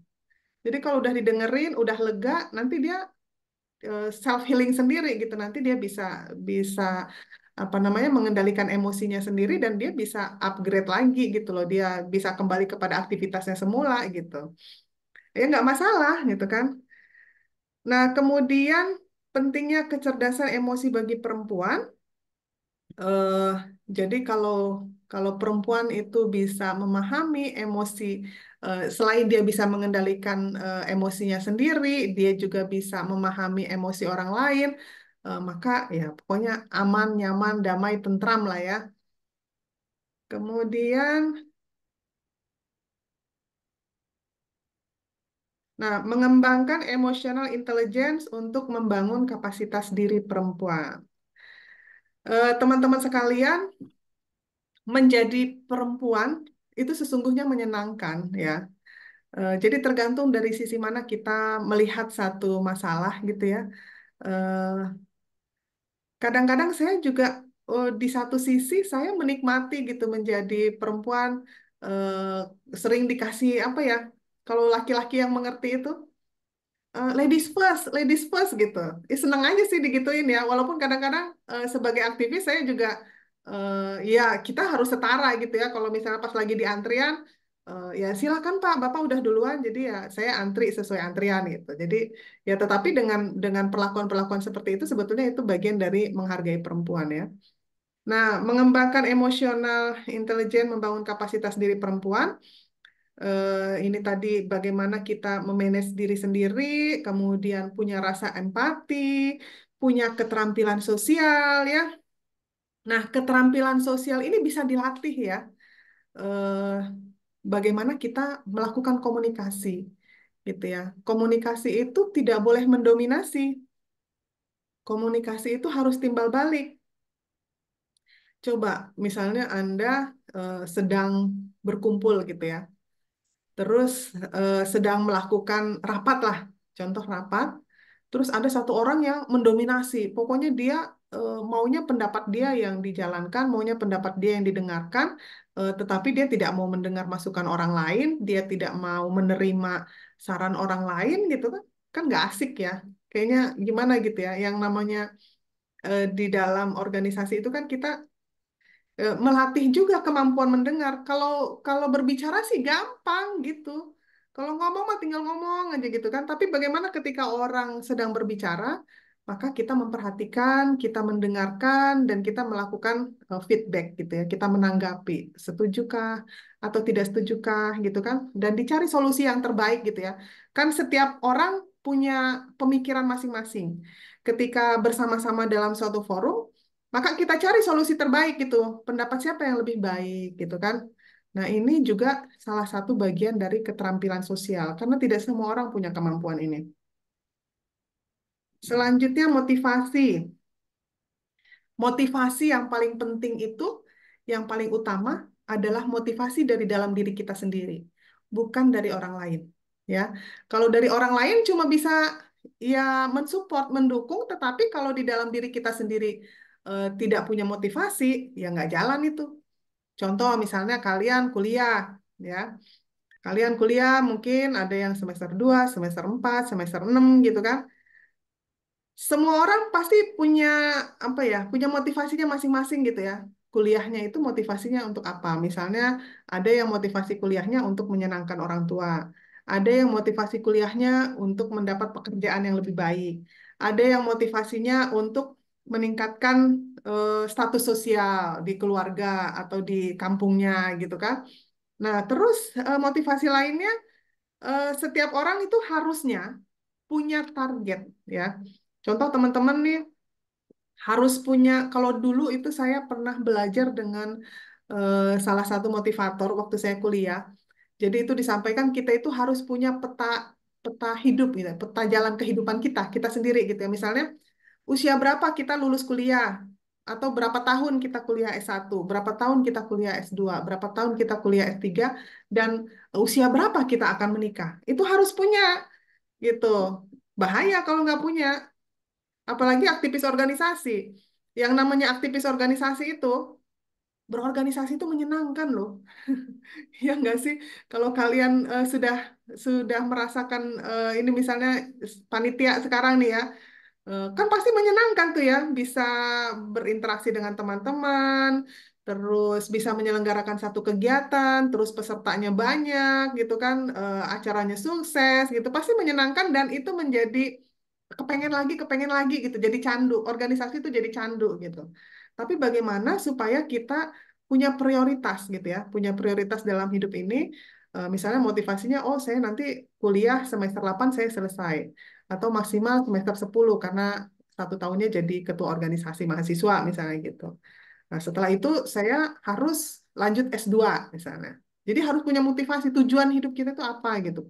Jadi kalau udah didengerin, udah lega, nanti dia self healing sendiri gitu. Nanti dia bisa bisa apa namanya mengendalikan emosinya sendiri dan dia bisa upgrade lagi gitu loh. Dia bisa kembali kepada aktivitasnya semula gitu. Ya nggak masalah gitu kan. Nah, kemudian pentingnya kecerdasan emosi bagi perempuan. eh jadi kalau kalau perempuan itu bisa memahami emosi, selain dia bisa mengendalikan emosinya sendiri, dia juga bisa memahami emosi orang lain. Maka ya pokoknya aman, nyaman, damai, tentram lah ya. Kemudian, nah, mengembangkan emotional intelligence untuk membangun kapasitas diri perempuan. Teman-teman sekalian, menjadi perempuan itu sesungguhnya menyenangkan ya. Jadi tergantung dari sisi mana kita melihat satu masalah gitu ya. Eh, Kadang-kadang saya juga di satu sisi saya menikmati gitu menjadi perempuan, sering dikasih apa ya? Kalau laki-laki yang mengerti itu ladies first gitu. Seneng aja sih digituin ya. Walaupun kadang-kadang sebagai aktivis saya juga ya kita harus setara gitu ya. Kalau misalnya pas lagi di antrian, ya silakan Pak, Bapak udah duluan. Jadi ya saya antri sesuai antrian gitu. Jadi ya tetapi dengan perlakuan-perlakuan seperti itu sebetulnya itu bagian dari menghargai perempuan ya. Nah, mengembangkan emosional intelijen, membangun kapasitas diri perempuan. Ini tadi bagaimana kita memanage diri sendiri, kemudian punya rasa empati, punya keterampilan sosial ya. Nah, keterampilan sosial ini bisa dilatih ya. Eh, Bagaimana kita melakukan komunikasi gitu ya. Komunikasi itu tidak boleh mendominasi. Komunikasi itu harus timbal balik. Coba misalnya Anda sedang berkumpul gitu ya. Terus sedang melakukan rapat lah, contoh rapat. Terus ada satu orang yang mendominasi, pokoknya dia maunya pendapat dia yang dijalankan, maunya pendapat dia yang didengarkan, tetapi dia tidak mau mendengar masukan orang lain, dia tidak mau menerima saran orang lain gitu kan, kan nggak asik ya. Kayaknya gimana gitu ya, yang namanya di dalam organisasi itu kan kita melatih juga kemampuan mendengar. Kalau kalau berbicara sih gampang gitu. Kalau ngomong mah tinggal ngomong aja gitu kan. Tapi bagaimana ketika orang sedang berbicara, maka kita memperhatikan, kita mendengarkan, dan kita melakukan feedback gitu ya. Kita menanggapi, setujukah atau tidak setujukah gitu kan. Dan dicari solusi yang terbaik gitu ya. Kan setiap orang punya pemikiran masing-masing. Ketika bersama-sama dalam suatu forum, maka kita cari solusi terbaik gitu. Pendapat siapa yang lebih baik gitu kan. Nah, ini juga salah satu bagian dari keterampilan sosial karena tidak semua orang punya kemampuan ini. Selanjutnya motivasi. Motivasi yang paling penting itu, yang paling utama adalah motivasi dari dalam diri kita sendiri, bukan dari orang lain. Ya, kalau dari orang lain cuma bisa ya mensupport, mendukung, tetapi kalau di dalam diri kita sendiri tidak punya motivasi, ya nggak jalan itu. Contoh misalnya kalian kuliah, ya. Kalian kuliah mungkin ada yang semester 2, semester 4, semester 6 gitu kan. Semua orang pasti punya apa ya, punya motivasinya masing-masing gitu ya. Kuliahnya itu motivasinya untuk apa? Misalnya ada yang motivasi kuliahnya untuk menyenangkan orang tua. Ada yang motivasi kuliahnya untuk mendapat pekerjaan yang lebih baik. Ada yang motivasinya untuk meningkatkan status sosial di keluarga atau di kampungnya gitu kan. Nah, terus motivasi lainnya setiap orang itu harusnya punya target ya. Contoh teman-teman nih harus punya, kalau dulu itu saya pernah belajar dengan salah satu motivator waktu saya kuliah. Jadi itu disampaikan kita itu harus punya peta peta hidup gitu, peta jalan kehidupan kita, kita sendiri gitu ya. Misalnya usia berapa kita lulus kuliah atau berapa tahun kita kuliah S1, berapa tahun kita kuliah S2, berapa tahun kita kuliah S3 dan usia berapa kita akan menikah. Itu harus punya. gitu. Bahaya kalau nggak punya, apalagi aktivis organisasi. Yang namanya aktivis organisasi itu, berorganisasi itu menyenangkan loh. Ya nggak sih? Kalau kalian sudah merasakan ini misalnya panitia sekarang nih ya, kan pasti menyenangkan tuh ya, bisa berinteraksi dengan teman-teman, terus bisa menyelenggarakan satu kegiatan, terus pesertanya banyak gitu kan, acaranya sukses gitu, pasti menyenangkan dan itu menjadi kepengen lagi gitu, jadi candu, organisasi itu jadi candu gitu. Tapi bagaimana supaya kita punya prioritas gitu ya, punya prioritas dalam hidup ini, misalnya motivasinya, oh saya nanti kuliah semester 8 saya selesai atau maksimal semester 10 karena 1 tahunnya jadi ketua organisasi mahasiswa misalnya gitu. Nah, setelah itu saya harus lanjut S2 misalnya. Jadi harus punya motivasi tujuan hidup kita itu apa gitu.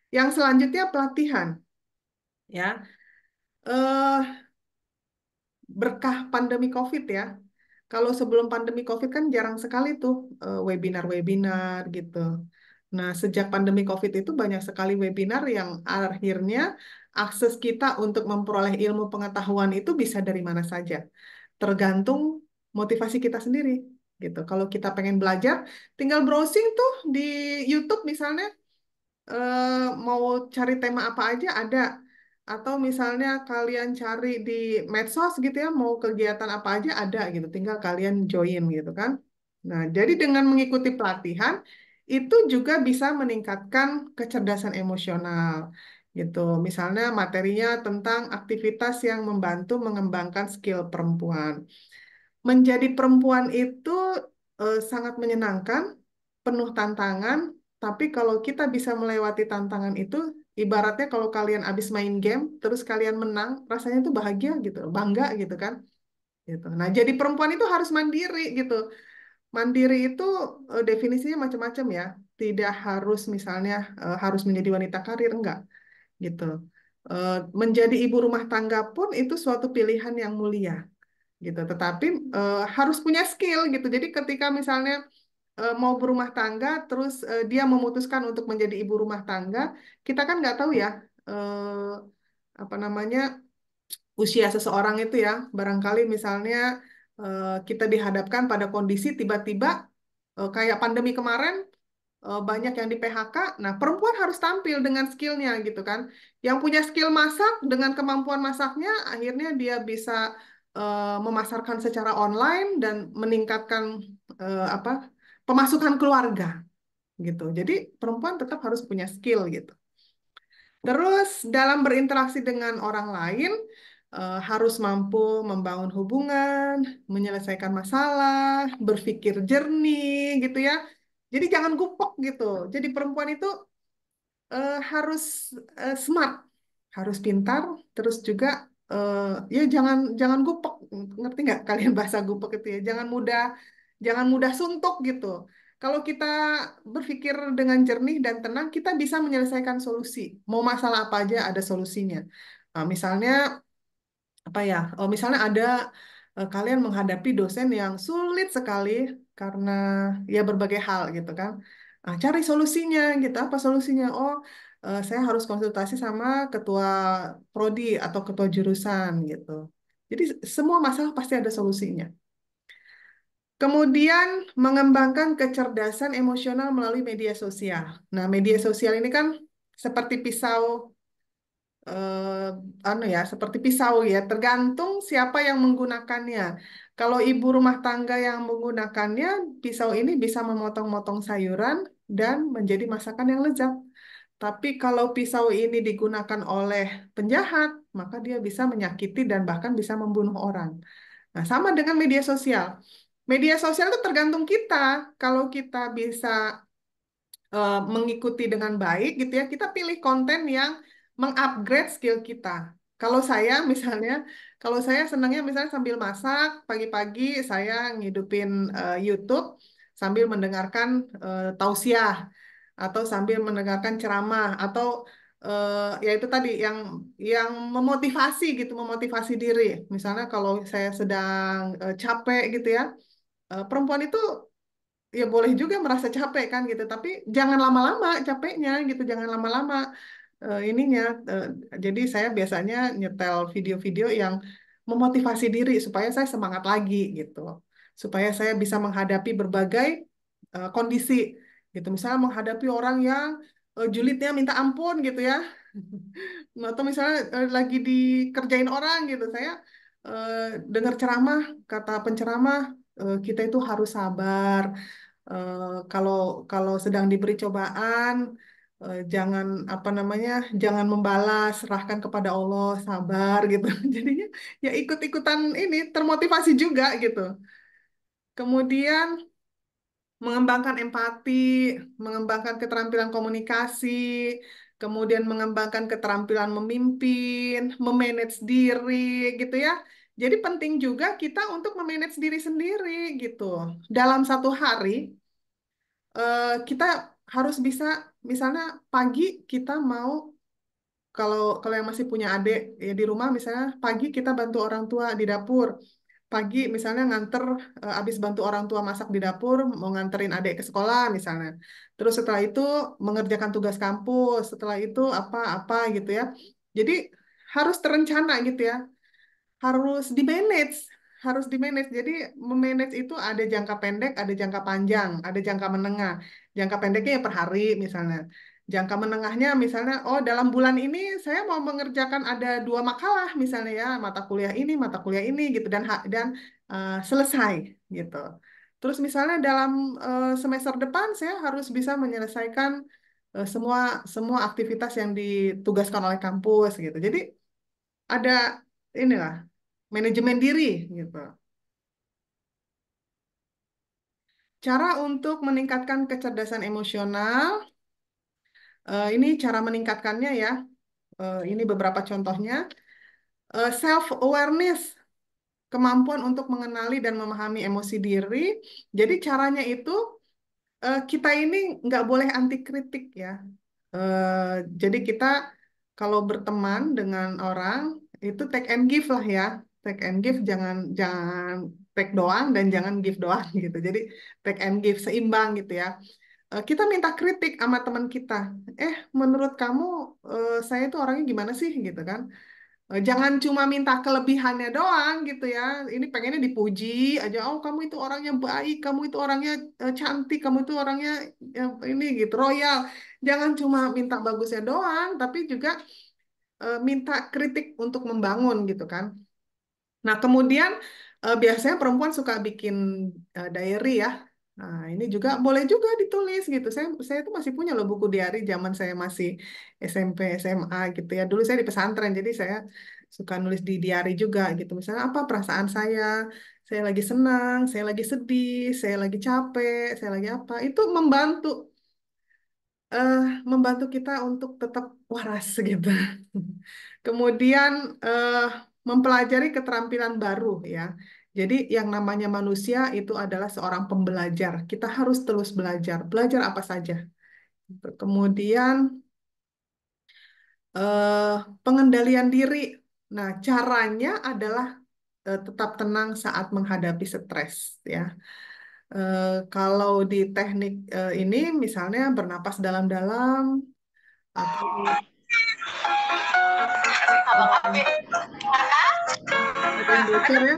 Yang selanjutnya pelatihan ya. Eh Berkah pandemi COVID ya. Kalau sebelum pandemi COVID kan jarang sekali tuh webinar-webinar gitu. Nah, sejak pandemi COVID itu banyak sekali webinar yang akhirnya akses kita untuk memperoleh ilmu pengetahuan itu bisa dari mana saja. Tergantung motivasi kita sendiri gitu. Kalau kita pengen belajar, tinggal browsing tuh di YouTube misalnya, mau cari tema apa aja ada. Atau misalnya kalian cari di medsos gitu ya, mau kegiatan apa aja ada gitu. Tinggal kalian join gitu kan. Nah, jadi dengan mengikuti pelatihan, itu juga bisa meningkatkan kecerdasan emosional gitu. Misalnya materinya tentang aktivitas yang membantu mengembangkan skill perempuan. Menjadi perempuan itu sangat menyenangkan, penuh tantangan, tapi kalau kita bisa melewati tantangan itu, ibaratnya kalau kalian habis main game, terus kalian menang, rasanya tuh bahagia gitu, bangga gitu kan. Gitu. Nah, jadi perempuan itu harus mandiri gitu. Mandiri itu definisinya macam-macam ya. Tidak harus misalnya harus menjadi wanita karir, enggak gitu. Menjadi ibu rumah tangga pun itu suatu pilihan yang mulia gitu. Tetapi harus punya skill gitu. Jadi ketika misalnya mau berumah tangga, terus dia memutuskan untuk menjadi ibu rumah tangga, kita kan nggak tahu ya apa namanya usia seseorang itu ya. Barangkali misalnya kita dihadapkan pada kondisi tiba-tiba kayak pandemi kemarin banyak yang di PHK. Nah, perempuan harus tampil dengan skillnya gitu kan. Yang punya skill masak dengan kemampuan masaknya, akhirnya dia bisa memasarkan secara online dan meningkatkan apa pemasukan keluarga gitu. Jadi perempuan tetap harus punya skill gitu. Terus dalam berinteraksi dengan orang lain harus mampu membangun hubungan, menyelesaikan masalah, berpikir jernih gitu ya. Jadi jangan gupok gitu. Jadi perempuan itu harus smart, harus pintar, terus juga eh, ya jangan jangan gupek, ngerti nggak kalian bahasa gupek itu ya? Jangan mudah suntuk gitu. Kalau kita berpikir dengan jernih dan tenang, kita bisa menyelesaikan solusi. Mau masalah apa aja ada solusinya. Misalnya apa ya? Misalnya ada kalian menghadapi dosen yang sulit sekali karena ya berbagai hal gitu kan. Cari solusinya gitu. Apa solusinya? Oh, saya harus konsultasi sama ketua prodi atau ketua jurusan gitu. Jadi semua masalah pasti ada solusinya. Kemudian mengembangkan kecerdasan emosional melalui media sosial. Nah, media sosial ini kan seperti pisau seperti pisau ya, tergantung siapa yang menggunakannya. Kalau ibu rumah tangga yang menggunakannya, pisau ini bisa memotong-motong sayuran dan menjadi masakan yang lezat. Tapi kalau pisau ini digunakan oleh penjahat, maka dia bisa menyakiti dan bahkan bisa membunuh orang. Nah, sama dengan media sosial. Media sosial itu tergantung kita. Kalau kita bisa mengikuti dengan baik gitu ya, kita pilih konten yang mengupgrade skill kita. Kalau saya misalnya, kalau saya senangnya misalnya sambil masak, pagi-pagi saya ngidupin YouTube sambil mendengarkan tausiah atau sambil mendengarkan ceramah atau ya itu tadi yang memotivasi gitu, memotivasi diri. Misalnya kalau saya sedang capek gitu ya, perempuan itu ya boleh juga merasa capek kan gitu, tapi jangan lama-lama capeknya gitu, jangan lama-lama. ininya. eh, jadi saya biasanya nyetel video-video yang memotivasi diri supaya saya semangat lagi gitu. Supaya saya bisa menghadapi berbagai kondisi gitu. Misalnya menghadapi orang yang julidnya minta ampun gitu ya. Atau misalnya lagi dikerjain orang gitu. Saya eh, dengar ceramah, kata penceramah, kita itu harus sabar. Eh, kalau kalau sedang diberi cobaan, jangan apa namanya, jangan membalas, serahkan kepada Allah, sabar gitu. Jadinya ya ikut-ikutan ini termotivasi juga gitu. Kemudian mengembangkan empati, mengembangkan keterampilan komunikasi, kemudian mengembangkan keterampilan memimpin, memanage diri gitu ya. Jadi penting juga kita untuk memanage diri sendiri gitu. Dalam satu hari kita harus bisa, misalnya pagi kita mau, kalau kalau yang masih punya adik ya di rumah, misalnya pagi kita bantu orang tua di dapur. Pagi misalnya nganter, abis bantu orang tua masak di dapur, mau nganterin adik ke sekolah misalnya. Terus setelah itu mengerjakan tugas kampus, setelah itu apa-apa gitu ya. Jadi harus terencana gitu ya, harus di manage. Jadi memanage itu ada jangka pendek, ada jangka panjang, ada jangka menengah. Jangka pendeknya ya per hari misalnya. Jangka menengahnya misalnya, oh dalam bulan ini saya mau mengerjakan ada 2 makalah misalnya ya, mata kuliah ini gitu, dan selesai gitu. Terus misalnya dalam semester depan saya harus bisa menyelesaikan semua semua aktivitas yang ditugaskan oleh kampus gitu. Jadi ada inilah manajemen diri gitu. Cara untuk meningkatkan kecerdasan emosional, ini cara meningkatkannya ya. Ini beberapa contohnya. Self awareness, kemampuan untuk mengenali dan memahami emosi diri. Jadi caranya itu kita ini nggak boleh anti kritik ya. Eh, jadi kita kalau berteman dengan orang itu take and give lah ya. Take and give, jangan jangan take doang dan jangan give doang gitu. Jadi take and give seimbang gitu ya. Kita minta kritik sama teman kita. Menurut kamu saya itu orangnya gimana sih gitu kan? Jangan cuma minta kelebihannya doang gitu ya. Ini pengennya dipuji aja. Oh, kamu itu orangnya baik, kamu itu orangnya cantik, kamu itu orangnya ini gitu, royal. Jangan cuma minta bagusnya doang, tapi juga minta kritik untuk membangun gitu kan. Nah, kemudian biasanya perempuan suka bikin diary ya. Nah, ini juga boleh juga ditulis gitu. Saya tuh masih punya loh buku diary zaman saya masih SMP, SMA gitu ya. Dulu saya di pesantren, jadi saya suka nulis di diary juga gitu. Misalnya apa perasaan saya lagi senang, saya lagi sedih, saya lagi capek, saya lagi apa. Itu eh, membantu kita untuk tetap waras gitu. Kemudian eh, mempelajari keterampilan baru ya. Jadi yang namanya manusia itu adalah seorang pembelajar. Kita harus terus belajar. Belajar apa saja. Kemudian eh, pengendalian diri. Nah, caranya adalah tetap tenang saat menghadapi stres ya. Kalau di teknik ini misalnya bernapas dalam-dalam atau ada yang bocor ya.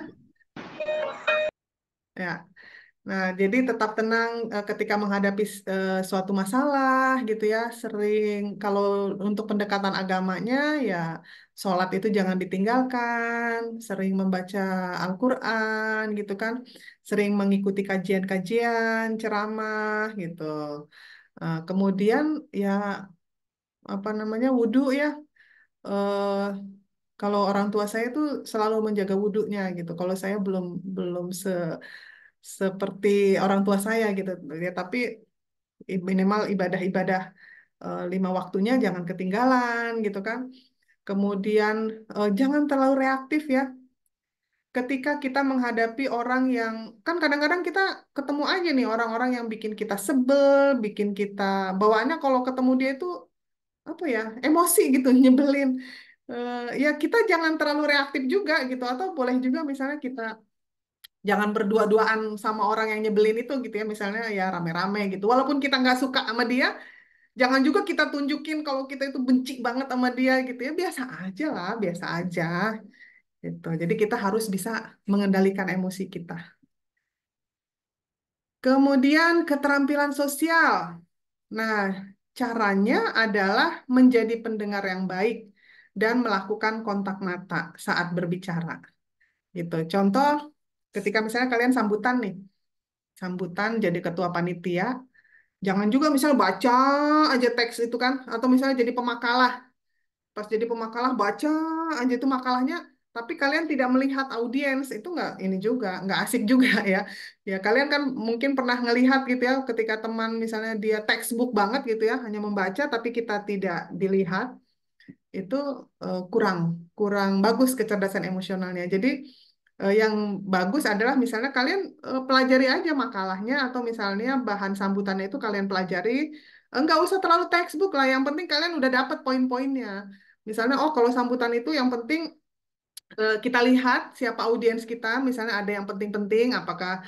Ya, nah, jadi tetap tenang ketika menghadapi suatu masalah gitu ya. Sering kalau untuk pendekatan agamanya ya sholat itu jangan ditinggalkan, sering membaca Al-Quran gitu kan, sering mengikuti kajian-kajian, ceramah gitu. Kemudian ya apa namanya wudhu ya. eh, Kalau orang tua saya tuh selalu menjaga wudhunya gitu. Kalau saya belum belum seperti orang tua saya gitu ya, tapi minimal ibadah-ibadah 5 waktunya jangan ketinggalan gitu kan. Kemudian jangan terlalu reaktif ya. Ketika kita menghadapi orang yang, kan kadang-kadang kita ketemu aja nih orang-orang yang bikin kita sebel, bikin kita bawaannya kalau ketemu dia itu apa ya, emosi gitu, nyebelin. Ya kita jangan terlalu reaktif juga gitu, atau boleh juga misalnya kita jangan berdua-duaan sama orang yang nyebelin itu gitu ya, misalnya ya rame-rame gitu walaupun kita nggak suka sama dia, Jangan juga kita tunjukin kalau kita itu benci banget sama dia gitu ya. Biasa aja lah, biasa aja gitu. Jadi kita harus bisa mengendalikan emosi kita. Kemudian keterampilan sosial. Nah, caranya adalah menjadi pendengar yang baik dan melakukan kontak mata saat berbicara gitu. Contoh, ketika misalnya kalian sambutan nih, sambutan jadi ketua panitia, jangan juga misalnya baca aja teks itu kan, atau misalnya jadi pemakalah. Pas jadi pemakalah baca aja itu makalahnya, tapi kalian tidak melihat audiens, itu nggak ini juga, nggak asik juga ya. Ya kalian kan mungkin pernah ngelihat gitu ya, ketika teman misalnya dia textbook banget gitu ya, hanya membaca tapi kita tidak dilihat, itu kurang kurang bagus kecerdasan emosionalnya. Jadi yang bagus adalah misalnya kalian pelajari aja makalahnya atau misalnya bahan sambutannya itu kalian pelajari. Nggak usah terlalu textbook lah, yang penting kalian udah dapat poin-poinnya. Misalnya, oh kalau sambutan itu yang penting kita lihat siapa audiens kita, misalnya ada yang penting-penting, apakah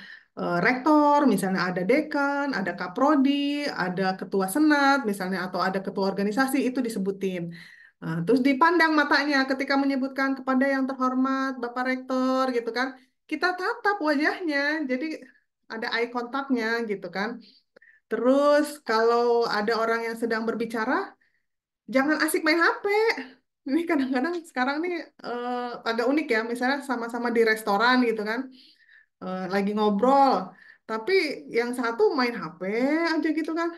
rektor, misalnya ada dekan, ada kaprodi, ada ketua senat, misalnya, atau ada ketua organisasi, itu disebutin. Terus dipandang matanya ketika menyebutkan kepada yang terhormat, Bapak Rektor, gitu kan. Kita tatap wajahnya, jadi ada eye contact-nya, gitu kan. Terus kalau ada orang yang sedang berbicara, jangan asik main HP. Ini kadang-kadang sekarang nih agak unik ya, misalnya sama-sama di restoran gitu kan, lagi ngobrol, tapi yang satu main HP aja gitu kan,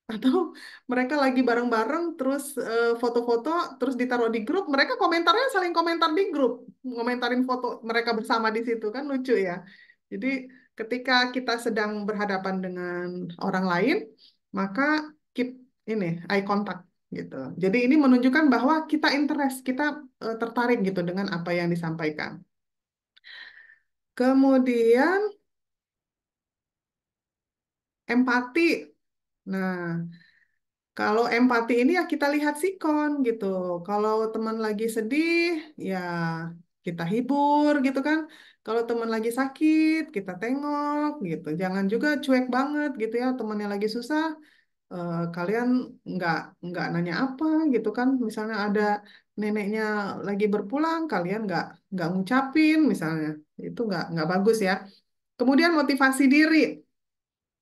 atau mereka lagi bareng-bareng terus foto-foto terus ditaruh di grup, mereka komentarnya saling komentar di grup, ngomentarin foto mereka bersama di situ kan lucu ya. Jadi ketika kita sedang berhadapan dengan orang lain, maka keep ini eye contact gitu. Jadi ini menunjukkan bahwa kita interest, kita tertarik gitu dengan apa yang disampaikan. Kemudian empati. Nah, kalau empati ini ya kita lihat sikon gitu. Kalau teman lagi sedih, ya kita hibur gitu kan. Kalau teman lagi sakit, kita tengok gitu. Jangan juga cuek banget gitu ya. Temannya lagi susah, kalian nggak nggak nanya apa gitu kan. Misalnya ada neneknya lagi berpulang, kalian nggak ngucapin misalnya. Itu nggak bagus ya. Kemudian motivasi diri.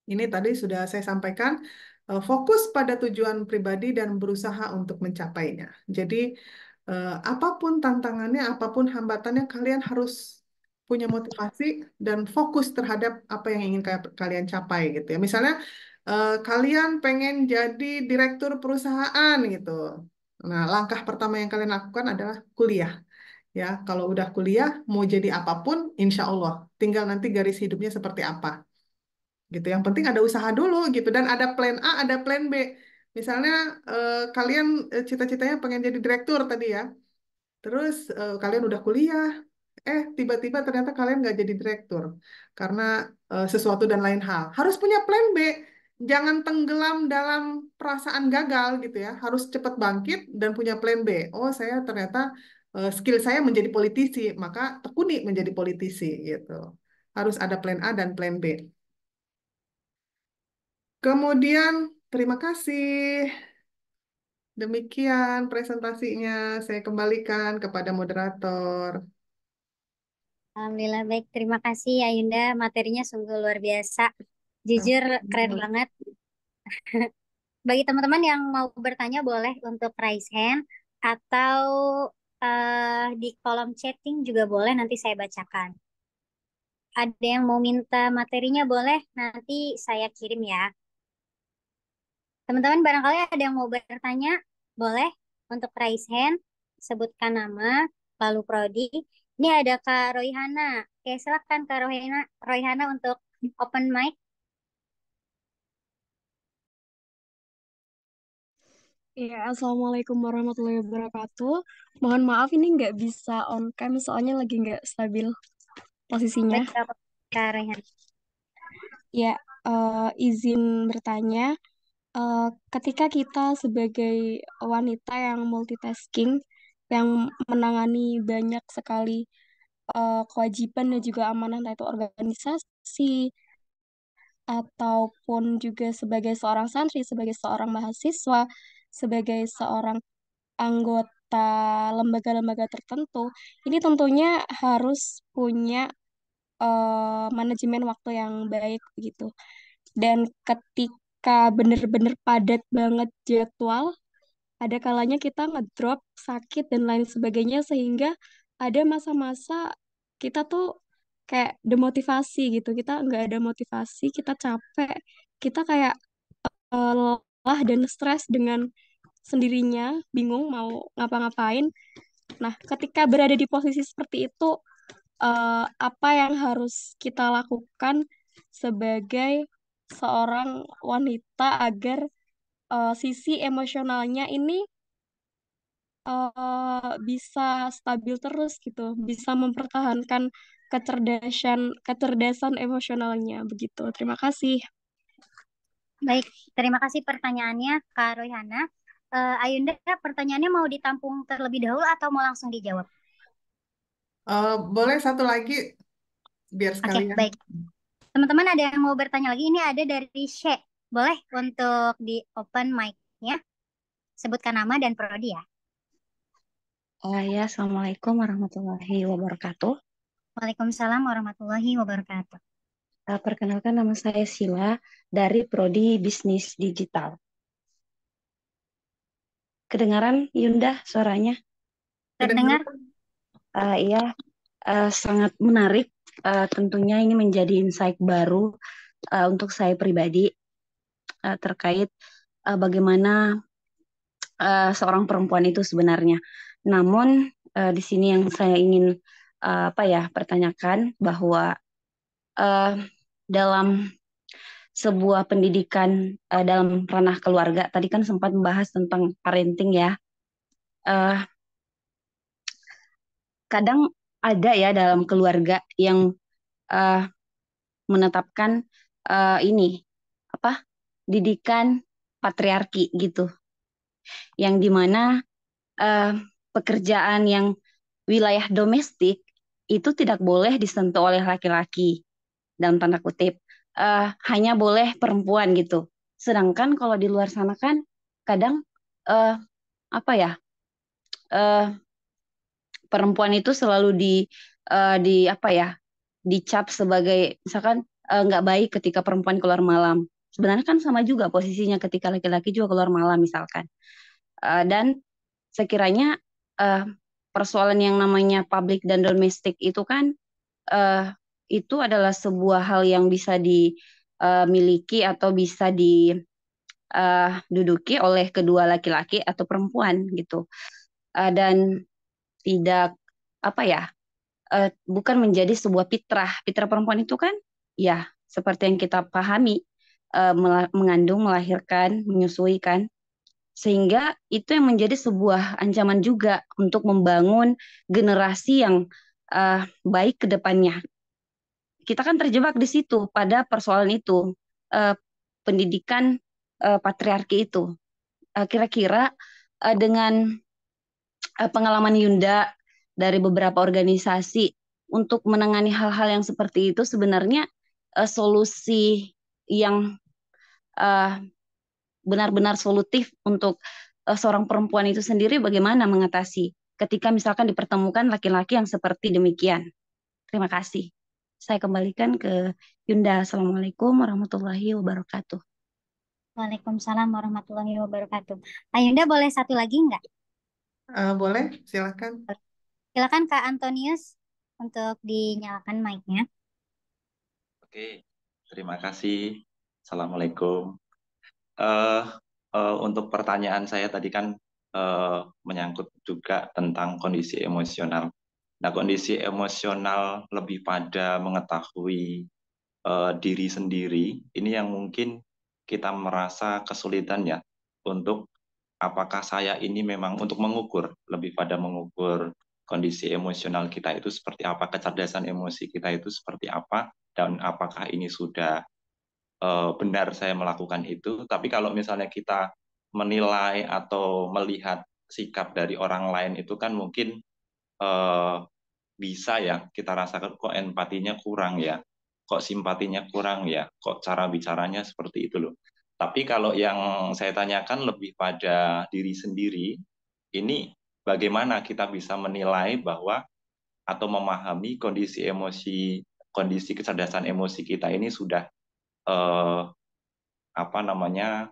Ini tadi sudah saya sampaikan, fokus pada tujuan pribadi dan berusaha untuk mencapainya. Jadi, apapun tantangannya, apapun hambatannya, kalian harus punya motivasi dan fokus terhadap apa yang ingin kalian capai gitu ya. Misalnya, kalian pengen jadi direktur perusahaan gitu. Nah, langkah pertama yang kalian lakukan adalah kuliah. Ya, kalau udah kuliah, mau jadi apapun, insya Allah, tinggal nanti garis hidupnya seperti apa gitu. Yang penting ada usaha dulu gitu dan ada plan A, ada plan B. Misalnya kalian cita-citanya pengen jadi direktur tadi ya. Terus kalian udah kuliah, tiba-tiba ternyata kalian nggak jadi direktur karena sesuatu dan lain hal. Harus punya plan B. Jangan tenggelam dalam perasaan gagal gitu ya. Harus cepat bangkit dan punya plan B. Oh, saya ternyata skill saya menjadi politisi, maka tekuni menjadi politisi gitu. Harus ada plan A dan plan B. Kemudian, terima kasih. Demikian presentasinya. Saya kembalikan kepada moderator. Alhamdulillah baik. Terima kasih ya Yunda. Materinya sungguh luar biasa. Jujur keren banget. Bagi teman-teman yang mau bertanya boleh untuk raise hand atau di kolom chatting juga boleh nanti saya bacakan. Ada yang mau minta materinya boleh nanti saya kirim ya. Teman-teman barangkali ada yang mau bertanya boleh untuk raise hand, sebutkan nama, lalu prodi. Ini ada Kak Royhana. Oke, silakan Kak Royhana, Royhana untuk open mic. Ya, Assalamualaikum warahmatullahi wabarakatuh. Mohon maaf ini nggak bisa on cam soalnya lagi nggak stabil posisinya. Baik, Kak Royhana. Ya, izin bertanya, eh, ketika kita sebagai wanita yang multitasking, yang menangani banyak sekali kewajiban dan juga amanah entah itu organisasi, ataupun juga sebagai seorang santri, sebagai seorang mahasiswa, sebagai seorang anggota lembaga-lembaga tertentu, ini tentunya harus punya manajemen waktu yang baik gitu. Dan ketika bener-bener padat banget jadwal, ada kalanya kita ngedrop, sakit, dan lain sebagainya, sehingga ada masa-masa kita tuh kayak demotivasi gitu. Kita nggak ada motivasi, kita capek, kita kayak lelah dan stres dengan sendirinya, bingung mau ngapa-ngapain. Nah, ketika berada di posisi seperti itu, apa yang harus kita lakukan sebagai seorang wanita agar sisi emosionalnya ini bisa stabil terus gitu, bisa mempertahankan kecerdasan emosionalnya begitu. Terima kasih. Baik, terima kasih pertanyaannya Kak Royhana. Ayunda, pertanyaannya mau ditampung terlebih dahulu atau mau langsung dijawab? Boleh satu lagi biar Oke, sekalian. baik. Teman-teman ada yang mau bertanya lagi? Ini ada dari She. Boleh untuk di open mic-nya. Sebutkan nama dan prodi ya. Ya, Assalamualaikum warahmatullahi wabarakatuh. Waalaikumsalam warahmatullahi wabarakatuh. Perkenalkan, nama saya Sila dari Prodi Bisnis Digital. Kedengaran Yunda suaranya? Terdengar? Iya, sangat menarik. Tentunya ini menjadi insight baru untuk saya pribadi terkait bagaimana seorang perempuan itu sebenarnya. Namun di sini yang saya ingin pertanyakan bahwa dalam sebuah pendidikan dalam ranah keluarga, tadi kan sempat membahas tentang parenting ya. Uh, Kadang ada ya dalam keluarga yang uh, menetapkan ini apa didikan patriarki gitu, yang dimana uh, pekerjaan yang wilayah domestik itu tidak boleh disentuh oleh laki-laki dalam tanda kutip, hanya boleh perempuan gitu. Sedangkan kalau di luar sana kan kadang uh, apa ya uh, perempuan itu selalu di apa ya dicap sebagai misalkan nggak baik ketika perempuan keluar malam. Sebenarnya kan sama juga posisinya ketika laki-laki juga keluar malam misalkan. Dan sekiranya uh, persoalan yang namanya publik dan domestik itu kan uh, itu adalah sebuah hal yang bisa dimiliki atau bisa diduduki oleh kedua laki-laki atau perempuan gitu. Dan tidak apa ya bukan menjadi sebuah fitrah perempuan itu kan ya seperti yang kita pahami mengandung, melahirkan, menyusui kan, sehingga itu yang menjadi sebuah ancaman juga untuk membangun generasi yang baik ke depannya. Kita kan terjebak di situ pada persoalan itu, pendidikan patriarki itu. Kira-kira dengan pengalaman Yunda dari beberapa organisasi untuk menangani hal-hal yang seperti itu, sebenarnya solusi yang uh, benar-benar solutif untuk seorang perempuan itu sendiri bagaimana mengatasi ketika misalkan dipertemukan laki-laki yang seperti demikian. Terima kasih. Saya kembalikan ke Yunda. Assalamualaikum warahmatullahi wabarakatuh. Waalaikumsalam warahmatullahi wabarakatuh. Ayunda boleh satu lagi nggak? Boleh, silakan. Silakan Kak Antonius untuk dinyalakan mic-nya. Oke, terima kasih. Assalamualaikum. Untuk pertanyaan saya tadi kan menyangkut juga tentang kondisi emosional. Nah, kondisi emosional lebih pada mengetahui diri sendiri, ini yang mungkin kita merasa kesulitan ya untuk apakah saya ini memang untuk mengukur, lebih pada mengukur kondisi emosional kita itu seperti apa, kecerdasan emosi kita itu seperti apa, dan apakah ini sudah benar saya melakukan itu. Tapi kalau misalnya kita menilai atau melihat sikap dari orang lain itu kan mungkin bisa ya kita rasakan kok empatinya kurang ya. kok simpatinya kurang ya, kok cara bicaranya seperti itu loh. Tapi kalau yang saya tanyakan lebih pada diri sendiri, ini bagaimana kita bisa menilai bahwa atau memahami kondisi emosi, kondisi kecerdasan emosi kita ini sudah eh, apa namanya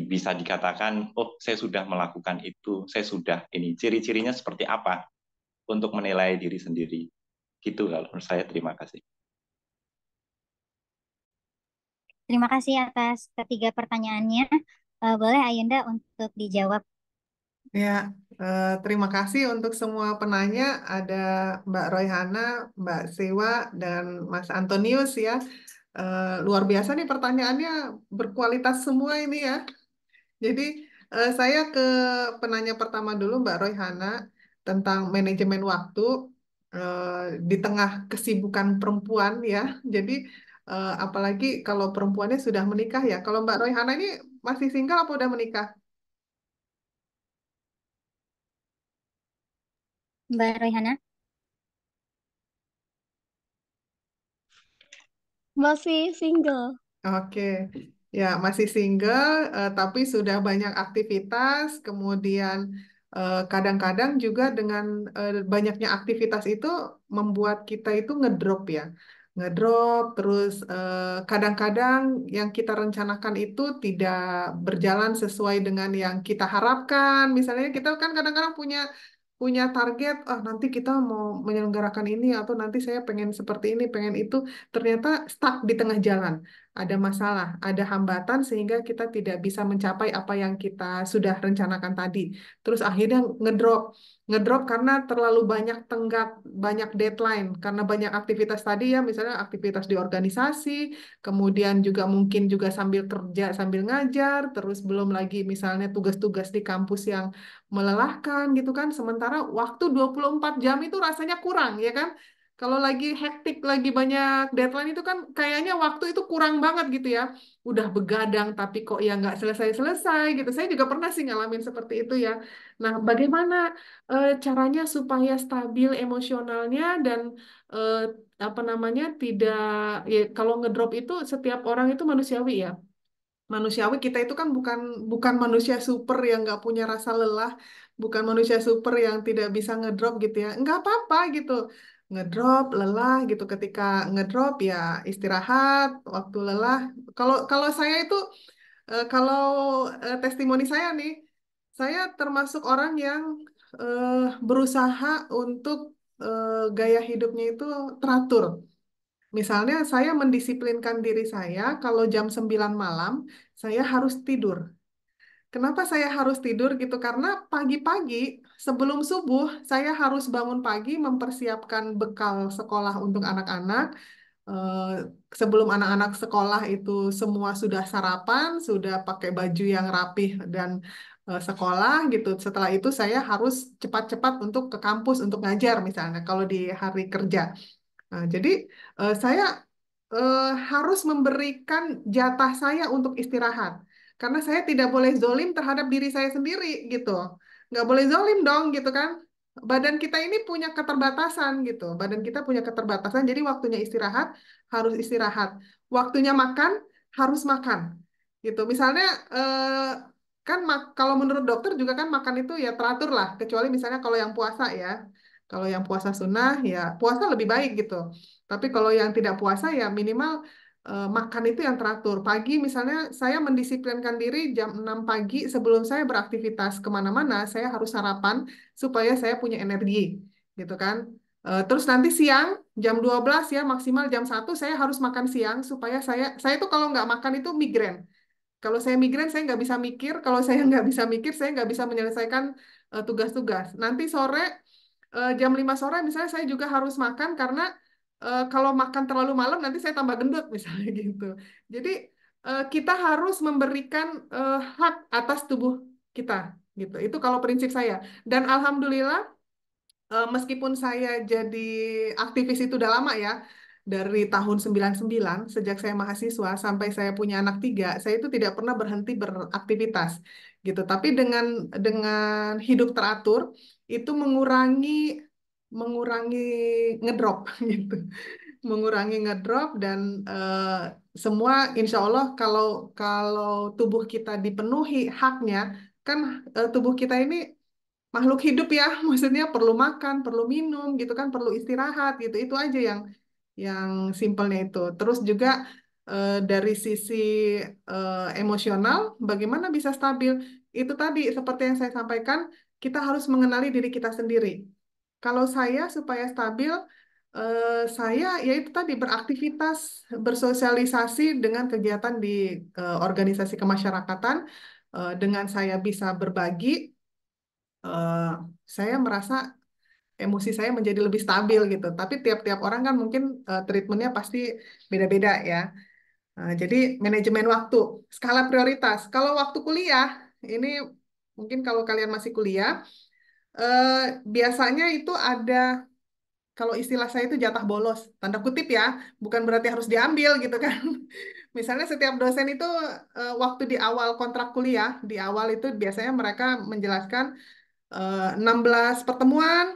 bisa dikatakan, oh saya sudah melakukan itu, saya sudah ini. Ciri-cirinya seperti apa untuk menilai diri sendiri? Gitu kalau menurut saya. Terima kasih. Terima kasih atas ketiga pertanyaannya. Boleh Ayunda untuk dijawab. Ya, terima kasih untuk semua penanya. Ada Mbak Royhana, Mbak Sewa, dan Mas Antonius ya. Luar biasa nih pertanyaannya, berkualitas semua ini ya. Jadi saya ke penanya pertama dulu Mbak Royhana tentang manajemen waktu di tengah kesibukan perempuan ya. Jadi apalagi kalau perempuannya sudah menikah ya. Kalau Mbak Royhana ini masih single apa udah menikah? Mbak Royhana. Masih single. Oke, ya masih single, tapi sudah banyak aktivitas. Kemudian kadang-kadang juga dengan banyaknya aktivitas itu membuat kita itu ngedrop ya, ngedrop. Terus kadang-kadang yang kita rencanakan itu tidak berjalan sesuai dengan yang kita harapkan. Misalnya kita kan kadang-kadang punya punya target, nanti kita mau menyelenggarakan ini atau nanti saya pengen seperti ini, pengen itu, ternyata stuck di tengah jalan, ada masalah, ada hambatan sehingga kita tidak bisa mencapai apa yang kita sudah rencanakan tadi. Terus akhirnya ngedrop, ngedrop karena terlalu banyak tenggat, banyak deadline, karena banyak aktivitas tadi ya, misalnya aktivitas di organisasi, kemudian juga mungkin juga sambil kerja, sambil ngajar, terus belum lagi misalnya tugas-tugas di kampus yang melelahkan gitu kan. Sementara waktu 24 jam itu rasanya kurang ya kan. Kalau lagi hektik, lagi banyak deadline itu kan kayaknya waktu itu kurang banget gitu ya. Udah begadang tapi kok ya nggak selesai-selesai gitu. Saya juga pernah sih ngalamin seperti itu ya. Nah, bagaimana caranya supaya stabil emosionalnya dan eh, apa namanya tidak, ya kalau ngedrop itu setiap orang itu manusiawi ya. Manusiawi kita itu kan bukan bukan manusia super yang nggak punya rasa lelah, bukan manusia super yang tidak bisa ngedrop gitu ya. Nggak apa-apa gitu. Ngedrop, lelah gitu. Ketika ngedrop ya istirahat, waktu lelah. Kalau kalau saya itu kalau testimoni saya nih, saya termasuk orang yang eh, berusaha untuk gaya hidupnya itu teratur. Misalnya saya mendisiplinkan diri saya kalau jam 9 malam saya harus tidur. Kenapa saya harus tidur gitu? Karena pagi-pagi sebelum subuh saya harus bangun pagi mempersiapkan bekal sekolah untuk anak-anak. Eh, Sebelum anak-anak sekolah itu semua sudah sarapan, sudah pakai baju yang rapih dan sekolah gitu. Setelah itu saya harus cepat-cepat untuk ke kampus untuk ngajar misalnya kalau di hari kerja. Nah, jadi saya harus memberikan jatah saya untuk istirahat. Karena saya tidak boleh zolim terhadap diri saya sendiri gitu. Nggak boleh zolim dong gitu kan. Badan kita ini punya keterbatasan gitu. Badan kita punya keterbatasan, jadi waktunya istirahat harus istirahat. Waktunya makan harus makan. Gitu. Misalnya kan kalau menurut dokter juga kan makan itu ya teratur lah. Kecuali misalnya kalau yang puasa ya. Kalau yang puasa sunnah ya puasa lebih baik gitu. Tapi kalau yang tidak puasa ya minimal makan itu yang teratur. Pagi misalnya saya mendisiplinkan diri jam 6 pagi sebelum saya beraktivitas kemana-mana, saya harus sarapan supaya saya punya energi gitu kan. Terus nanti siang jam 12 ya maksimal jam 1 saya harus makan siang supaya saya tuh kalau nggak makan itu migrain. Kalau saya migrain, saya nggak bisa mikir. Kalau saya nggak bisa mikir, saya nggak bisa menyelesaikan tugas-tugas. Nanti sore, jam 5 sore, misalnya saya juga harus makan karena kalau makan terlalu malam, nanti saya tambah gendut, misalnya gitu. Jadi, kita harus memberikan hak atas tubuh kita, gitu. Itu kalau prinsip saya. Dan alhamdulillah, meskipun saya jadi aktivis itu udah lama ya, dari tahun 99, sejak saya mahasiswa sampai saya punya anak 3, saya itu tidak pernah berhenti beraktivitas gitu. Tapi dengan hidup teratur itu mengurangi mengurangi ngedrop gitu. mengurangi ngedrop dan semua insya Allah kalau kalau tubuh kita dipenuhi haknya kan tubuh kita ini makhluk hidup ya, maksudnya perlu makan, perlu minum gitu kan, perlu istirahat gitu. Itu aja yang simpelnya itu. Terus juga dari sisi emosional, bagaimana bisa stabil? Itu tadi seperti yang saya sampaikan, kita harus mengenali diri kita sendiri. Kalau saya supaya stabil, saya yaitu tadi beraktivitas, bersosialisasi dengan kegiatan di organisasi kemasyarakatan, dengan saya bisa berbagi, eh, saya merasa emosi saya menjadi lebih stabil gitu. Tapi tiap-tiap orang kan mungkin treatmentnya pasti beda-beda ya. Jadi manajemen waktu, skala prioritas. Kalau waktu kuliah, ini mungkin kalau kalian masih kuliah, eh, biasanya itu ada, kalau istilah saya itu jatah bolos, tanda kutip ya, bukan berarti harus diambil gitu kan. Misalnya setiap dosen itu waktu di awal kontrak kuliah, di awal itu biasanya mereka menjelaskan 16 pertemuan,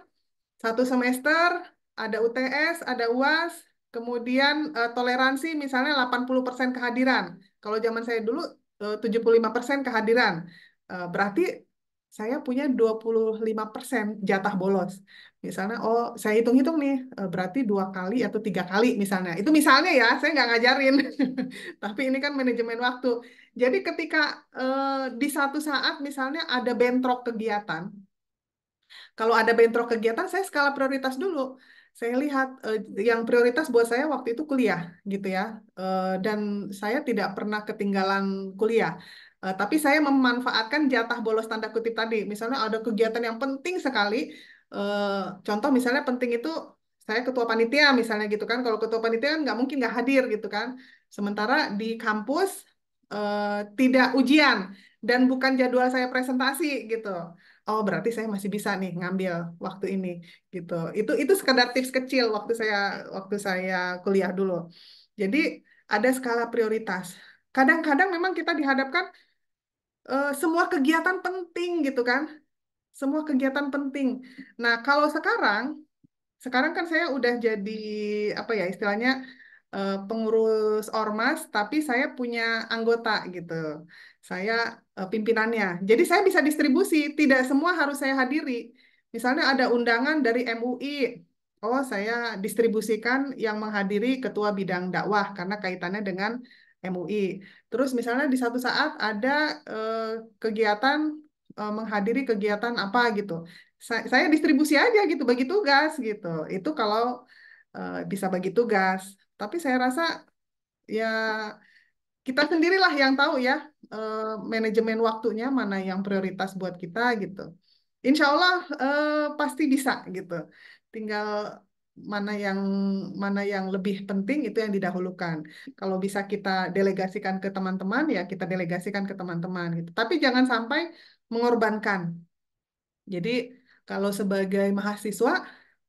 satu semester, ada UTS, ada UAS, kemudian toleransi misalnya 80% kehadiran. Kalau zaman saya dulu 75% kehadiran. Berarti saya punya 25% jatah bolos. Misalnya, oh saya hitung-hitung nih, berarti 2 kali atau 3 kali misalnya. Itu misalnya ya, saya nggak ngajarin. Tapi ini kan manajemen waktu. Jadi ketika di satu saat misalnya ada bentrok kegiatan, kalau ada bentrok kegiatan, saya skala prioritas dulu. Saya lihat yang prioritas buat saya waktu itu kuliah, gitu ya. Dan saya tidak pernah ketinggalan kuliah. Tapi saya memanfaatkan jatah bolos tanda kutip tadi. Misalnya ada kegiatan yang penting sekali. eh, Contoh misalnya penting itu saya ketua panitia misalnya gitu kan. Kalau ketua panitia kan nggak mungkin nggak hadir gitu kan. Sementara di kampus tidak ujian dan bukan jadwal saya presentasi gitu. Oh, berarti saya masih bisa nih ngambil waktu ini gitu. Itu sekedar tips kecil waktu saya kuliah dulu. Jadi ada skala prioritas. Kadang-kadang memang kita dihadapkan semua kegiatan penting gitu kan. Semua kegiatan penting. Nah, kalau sekarang kan saya udah jadi apa ya istilahnya pengurus ormas, tapi saya punya anggota gitu. Saya pimpinannya. Jadi saya bisa distribusi, tidak semua harus saya hadiri. Misalnya ada undangan dari MUI, oh saya distribusikan yang menghadiri ketua bidang dakwah karena kaitannya dengan MUI. Terus misalnya di satu saat ada eh, kegiatan menghadiri kegiatan apa gitu. Saya distribusi aja gitu, bagi tugas gitu. Itu kalau bisa bagi tugas. Tapi saya rasa ya kita sendirilah yang tahu ya manajemen waktunya mana yang prioritas buat kita gitu. Insya Allah pasti bisa gitu. Tinggal mana yang mana yang lebih penting itu yang didahulukan. Kalau bisa kita delegasikan ke teman-teman ya kita delegasikan ke teman-teman gitu. Tapi jangan sampai mengorbankan. Jadi kalau sebagai mahasiswa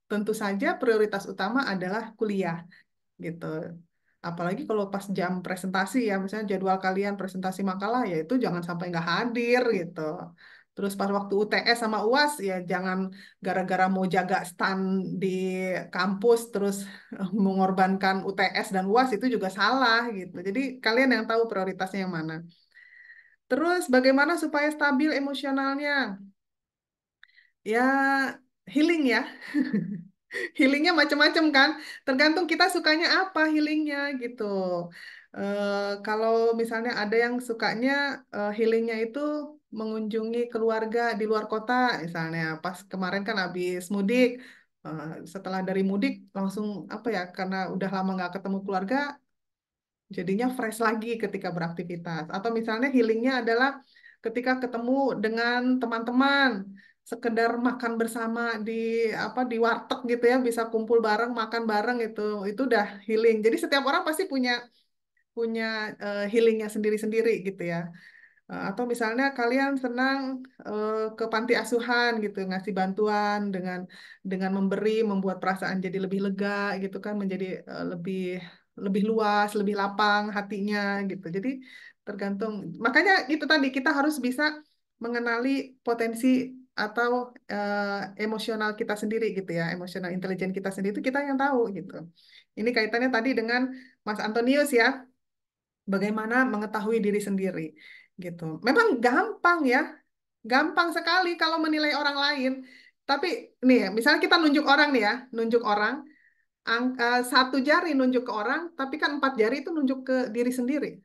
tentu saja prioritas utama adalah kuliah gitu. Apalagi kalau pas jam presentasi ya, misalnya jadwal kalian presentasi makalah, ya itu jangan sampai nggak hadir gitu. Terus pas waktu UTS sama UAS, ya jangan gara-gara mau jaga stand di kampus, terus mengorbankan UTS dan UAS itu juga salah gitu. Jadi kalian yang tahu prioritasnya yang mana. Terus bagaimana supaya stabil emosionalnya? Ya healing ya. Healingnya macam-macam kan, tergantung kita sukanya apa healingnya gitu. Kalau misalnya ada yang sukanya healingnya itu mengunjungi keluarga di luar kota, misalnya pas kemarin kan habis mudik, setelah dari mudik langsung apa ya, karena udah lama nggak ketemu keluarga, jadinya fresh lagi ketika beraktivitas. Atau misalnya healingnya adalah ketika ketemu dengan teman-teman, sekedar makan bersama di apa di warteg gitu ya, bisa kumpul bareng, makan bareng itu udah healing. Jadi setiap orang pasti punya punya healingnya sendiri-sendiri gitu ya. Atau misalnya kalian senang ke panti asuhan gitu, ngasih bantuan dengan memberi, membuat perasaan jadi lebih lega gitu kan, menjadi lebih lebih luas, lebih lapang hatinya gitu. Jadi tergantung. Makanya itu tadi kita harus bisa mengenali potensi atau emosional kita sendiri gitu ya, emosional intelijen kita sendiri itu kita yang tahu gitu. Ini kaitannya tadi dengan Mas Antonius ya, bagaimana mengetahui diri sendiri gitu. Memang gampang ya, gampang sekali kalau menilai orang lain. Tapi nih ya, misalnya kita nunjuk orang nih ya, nunjuk orang, satu jari nunjuk ke orang, tapi kan empat jari itu nunjuk ke diri sendiri.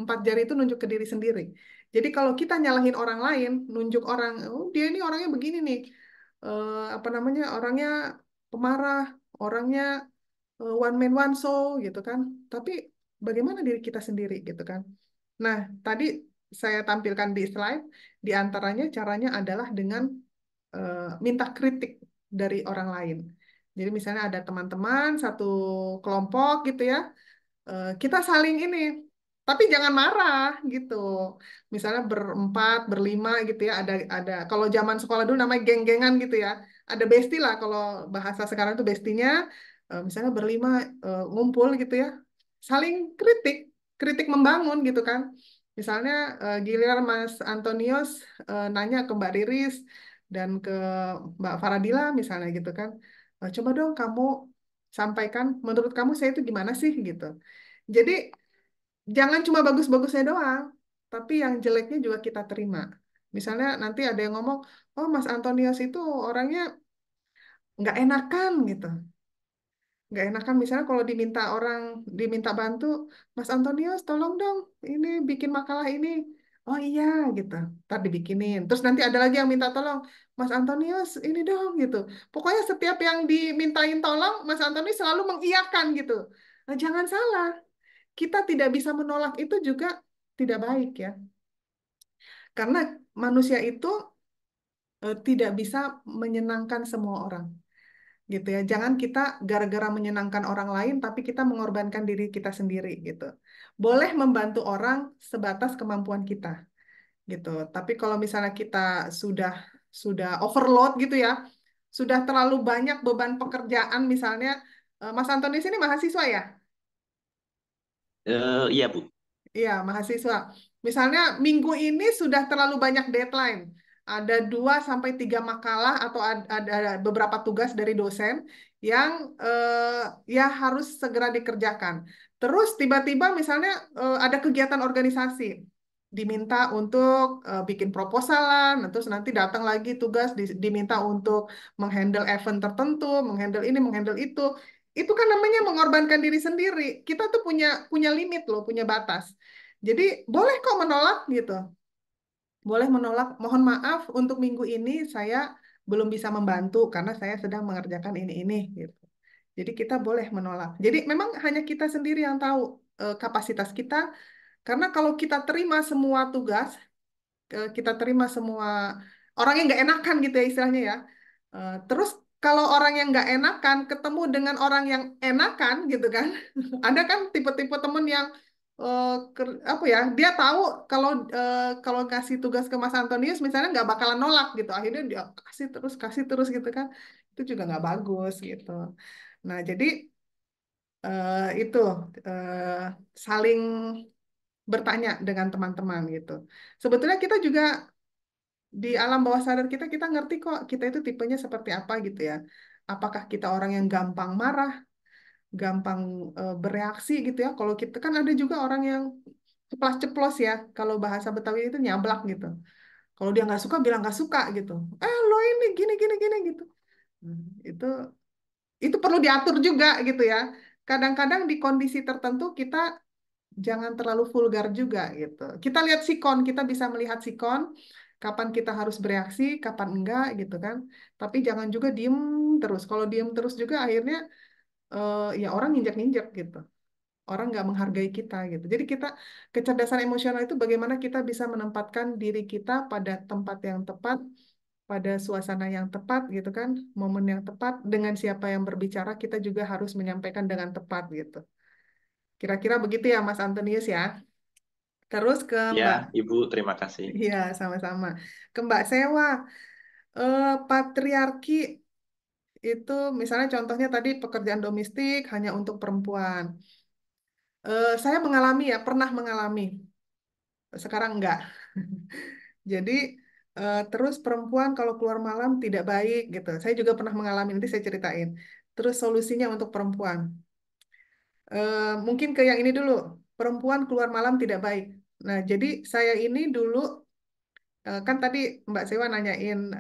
Empat jari itu nunjuk ke diri sendiri. Jadi kalau kita nyalahin orang lain, nunjuk orang, oh dia ini orangnya begini nih, apa namanya, orangnya pemarah, orangnya one man one show gitu kan. Tapi bagaimana diri kita sendiri gitu kan. Nah, tadi saya tampilkan di slide, di antaranya caranya adalah dengan minta kritik dari orang lain. Jadi misalnya ada teman-teman satu kelompok gitu ya, kita saling ini, tapi jangan marah gitu. Misalnya berempat, berlima gitu ya, ada kalau zaman sekolah dulu namanya geng-gengan gitu ya. Ada besti lah kalau bahasa sekarang itu bestinya, misalnya berlima ngumpul gitu ya, saling kritik, kritik membangun gitu kan. Misalnya giliran Mas Antonius nanya ke Mbak Riris dan ke Mbak Faradila misalnya gitu kan. Coba dong kamu sampaikan menurut kamu saya itu gimana sih gitu. Jadi jangan cuma bagus-bagusnya doang, tapi yang jeleknya juga kita terima. Misalnya nanti ada yang ngomong, oh Mas Antonius itu orangnya nggak enakan gitu. Nggak enakan misalnya kalau diminta orang, diminta bantu, Mas Antonius tolong dong, ini bikin makalah ini. Oh iya gitu, ntar dibikinin. Terus nanti ada lagi yang minta tolong, Mas Antonius ini dong gitu. Pokoknya setiap yang dimintain tolong, Mas Antonius selalu mengiyakan gitu. Nah, jangan salah, kita tidak bisa menolak itu juga tidak baik ya. Karena manusia itu tidak bisa menyenangkan semua orang gitu ya. Jangan kita gara-gara menyenangkan orang lain tapi kita mengorbankan diri kita sendiri gitu. Boleh membantu orang sebatas kemampuan kita gitu. Tapi kalau misalnya kita sudah overload gitu ya, sudah terlalu banyak beban pekerjaan misalnya, Mas Antoni sini mahasiswa ya? Iya, Bu. Iya, mahasiswa. Misalnya minggu ini sudah terlalu banyak deadline. Ada 2 sampai 3 makalah atau ada beberapa tugas dari dosen yang ya harus segera dikerjakan. Terus tiba-tiba misalnya ada kegiatan organisasi. Diminta untuk bikin proposalan, terus nanti datang lagi tugas diminta untuk menghandle event tertentu, menghandle ini, menghandle itu. Itu kan namanya mengorbankan diri sendiri. Kita tuh punya limit loh, punya batas. Jadi boleh kok menolak gitu. Boleh menolak, mohon maaf untuk minggu ini saya belum bisa membantu karena saya sedang mengerjakan ini gitu. Jadi kita boleh menolak. Jadi memang hanya kita sendiri yang tahu kapasitas kita. Karena kalau kita terima semua tugas, kita terima semua orang yang nggak enakan gitu ya istilahnya ya. Terus kalau orang yang nggak enakan ketemu dengan orang yang enakan gitu kan, ada kan tipe-tipe temen yang apa ya, dia tahu kalau kalau kasih tugas ke Mas Antonius misalnya nggak bakalan nolak gitu, akhirnya dia kasih terus gitu kan, itu juga nggak bagus gitu. Nah jadi itu eh, saling bertanya dengan teman-teman gitu. Sebetulnya kita juga di alam bawah sadar kita, kita ngerti kok kita itu tipenya seperti apa gitu ya. Apakah kita orang yang gampang marah, gampang bereaksi gitu ya. Kalau kita kan ada juga orang yang ceplas-ceplos ya. Kalau bahasa Betawi itu nyablak gitu. Kalau dia nggak suka bilang nggak suka gitu. Lo ini gini gini gini gitu. Hmm, itu itu perlu diatur juga gitu ya. Kadang-kadang di kondisi tertentu kita jangan terlalu vulgar juga gitu. Kita lihat sikon, kita bisa melihat sikon, kapan kita harus bereaksi, kapan enggak gitu kan. Tapi jangan juga diem terus. Kalau diem terus juga akhirnya ya orang nginjak-nginjak gitu. Orang nggak menghargai kita gitu. Jadi kita kecerdasan emosional itu bagaimana kita bisa menempatkan diri kita pada tempat yang tepat, pada suasana yang tepat gitu kan, momen yang tepat, dengan siapa yang berbicara kita juga harus menyampaikan dengan tepat gitu. Kira-kira begitu ya Mas Antonius ya. Terus ke Ya, Mbak, Ibu, terima kasih. iya sama-sama. Ke Mbak Sewa, patriarki itu misalnya contohnya tadi pekerjaan domestik hanya untuk perempuan. Saya mengalami ya, pernah mengalami. Sekarang enggak. Jadi Terus perempuan kalau keluar malam tidak baik gitu. Saya juga pernah mengalami, nanti saya ceritain. Terus solusinya untuk perempuan. Mungkin ke yang ini dulu. Perempuan keluar malam tidak baik. Nah, jadi saya ini dulu kan tadi Mbak Sewa nanyain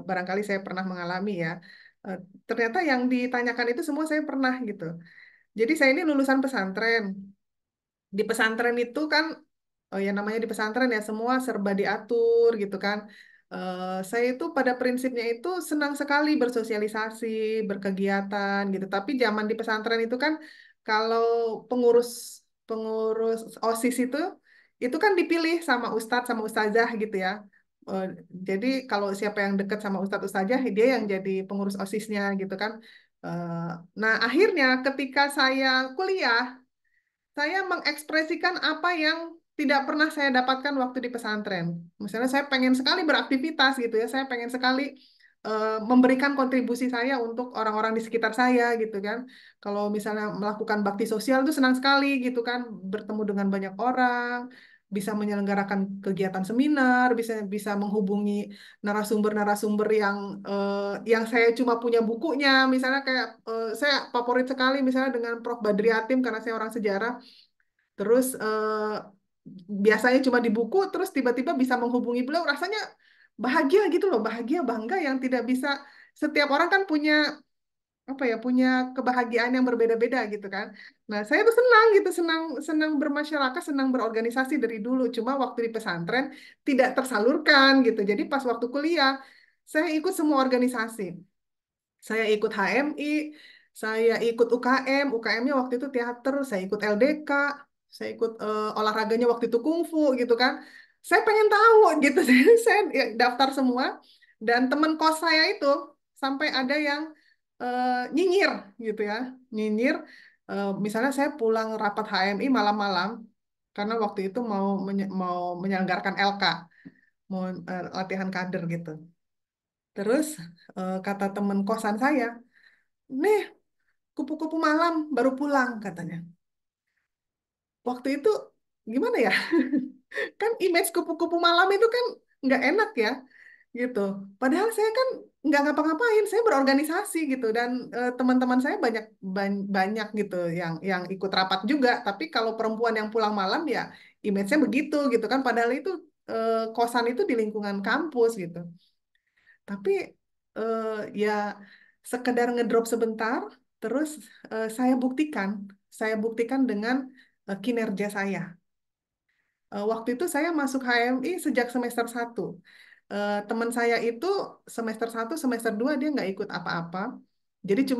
barangkali saya pernah mengalami ya. Eh, Ternyata yang ditanyakan itu semua saya pernah gitu. Jadi saya ini lulusan pesantren. Di pesantren itu kan, oh ya namanya di pesantren ya semua serba diatur gitu kan. Saya itu pada prinsipnya itu senang sekali bersosialisasi, berkegiatan gitu. Tapi zaman di pesantren itu kan kalau pengurus pengurus OSIS itu kan dipilih sama ustadz sama ustazah gitu ya. Eh, jadi kalau siapa yang dekat sama ustadz ustazah dia yang jadi pengurus OSISnya gitu kan. Eh, nah akhirnya ketika saya kuliah saya mengekspresikan apa yang tidak pernah saya dapatkan waktu di pesantren. Misalnya saya pengen sekali beraktivitas gitu ya, saya pengen sekali memberikan kontribusi saya untuk orang-orang di sekitar saya gitu kan. Kalau misalnya melakukan bakti sosial itu senang sekali gitu kan, bertemu dengan banyak orang, bisa menyelenggarakan kegiatan seminar, bisa bisa menghubungi narasumber-narasumber yang saya cuma punya bukunya, misalnya kayak saya favorit sekali misalnya dengan Prof. Badri Atim karena saya orang sejarah. Terus biasanya cuma di buku, terus tiba-tiba bisa menghubungi beliau, rasanya bahagia gitu loh, bahagia bangga yang tidak bisa. Setiap orang kan punya apa ya, punya kebahagiaan yang berbeda-beda gitu kan. Nah, saya tuh senang gitu, senang senang bermasyarakat, senang berorganisasi dari dulu. Cuma waktu di pesantren tidak tersalurkan gitu. Jadi pas waktu kuliah, saya ikut semua organisasi. Saya ikut HMI, saya ikut UKM, UKM-nya waktu itu teater, saya ikut LDK, saya ikut olahraganya waktu itu kungfu gitu kan. Saya pengen tahu gitu, saya ya, daftar semua. Dan teman kos saya itu sampai ada yang nyinyir gitu ya, nyinyir. Misalnya saya pulang rapat HMI malam-malam, karena waktu itu mau menyelenggarakan LK, mau latihan kader gitu. Terus kata teman kosan saya, nih, kupu-kupu malam baru pulang katanya. Waktu itu gimana ya? Kan image kupu-kupu malam itu kan nggak enak ya, gitu. Padahal saya kan nggak ngapa-ngapain, saya berorganisasi gitu dan teman-teman saya banyak gitu yang ikut rapat juga. Tapi kalau perempuan yang pulang malam ya image-nya begitu gitu kan. Padahal itu kosan itu di lingkungan kampus gitu. Tapi eh, ya sekedar ngedrop sebentar, terus saya buktikan dengan kinerja saya. Waktu itu saya masuk HMI sejak semester 1. Teman saya itu semester 1, semester 2 dia nggak ikut apa-apa. Jadi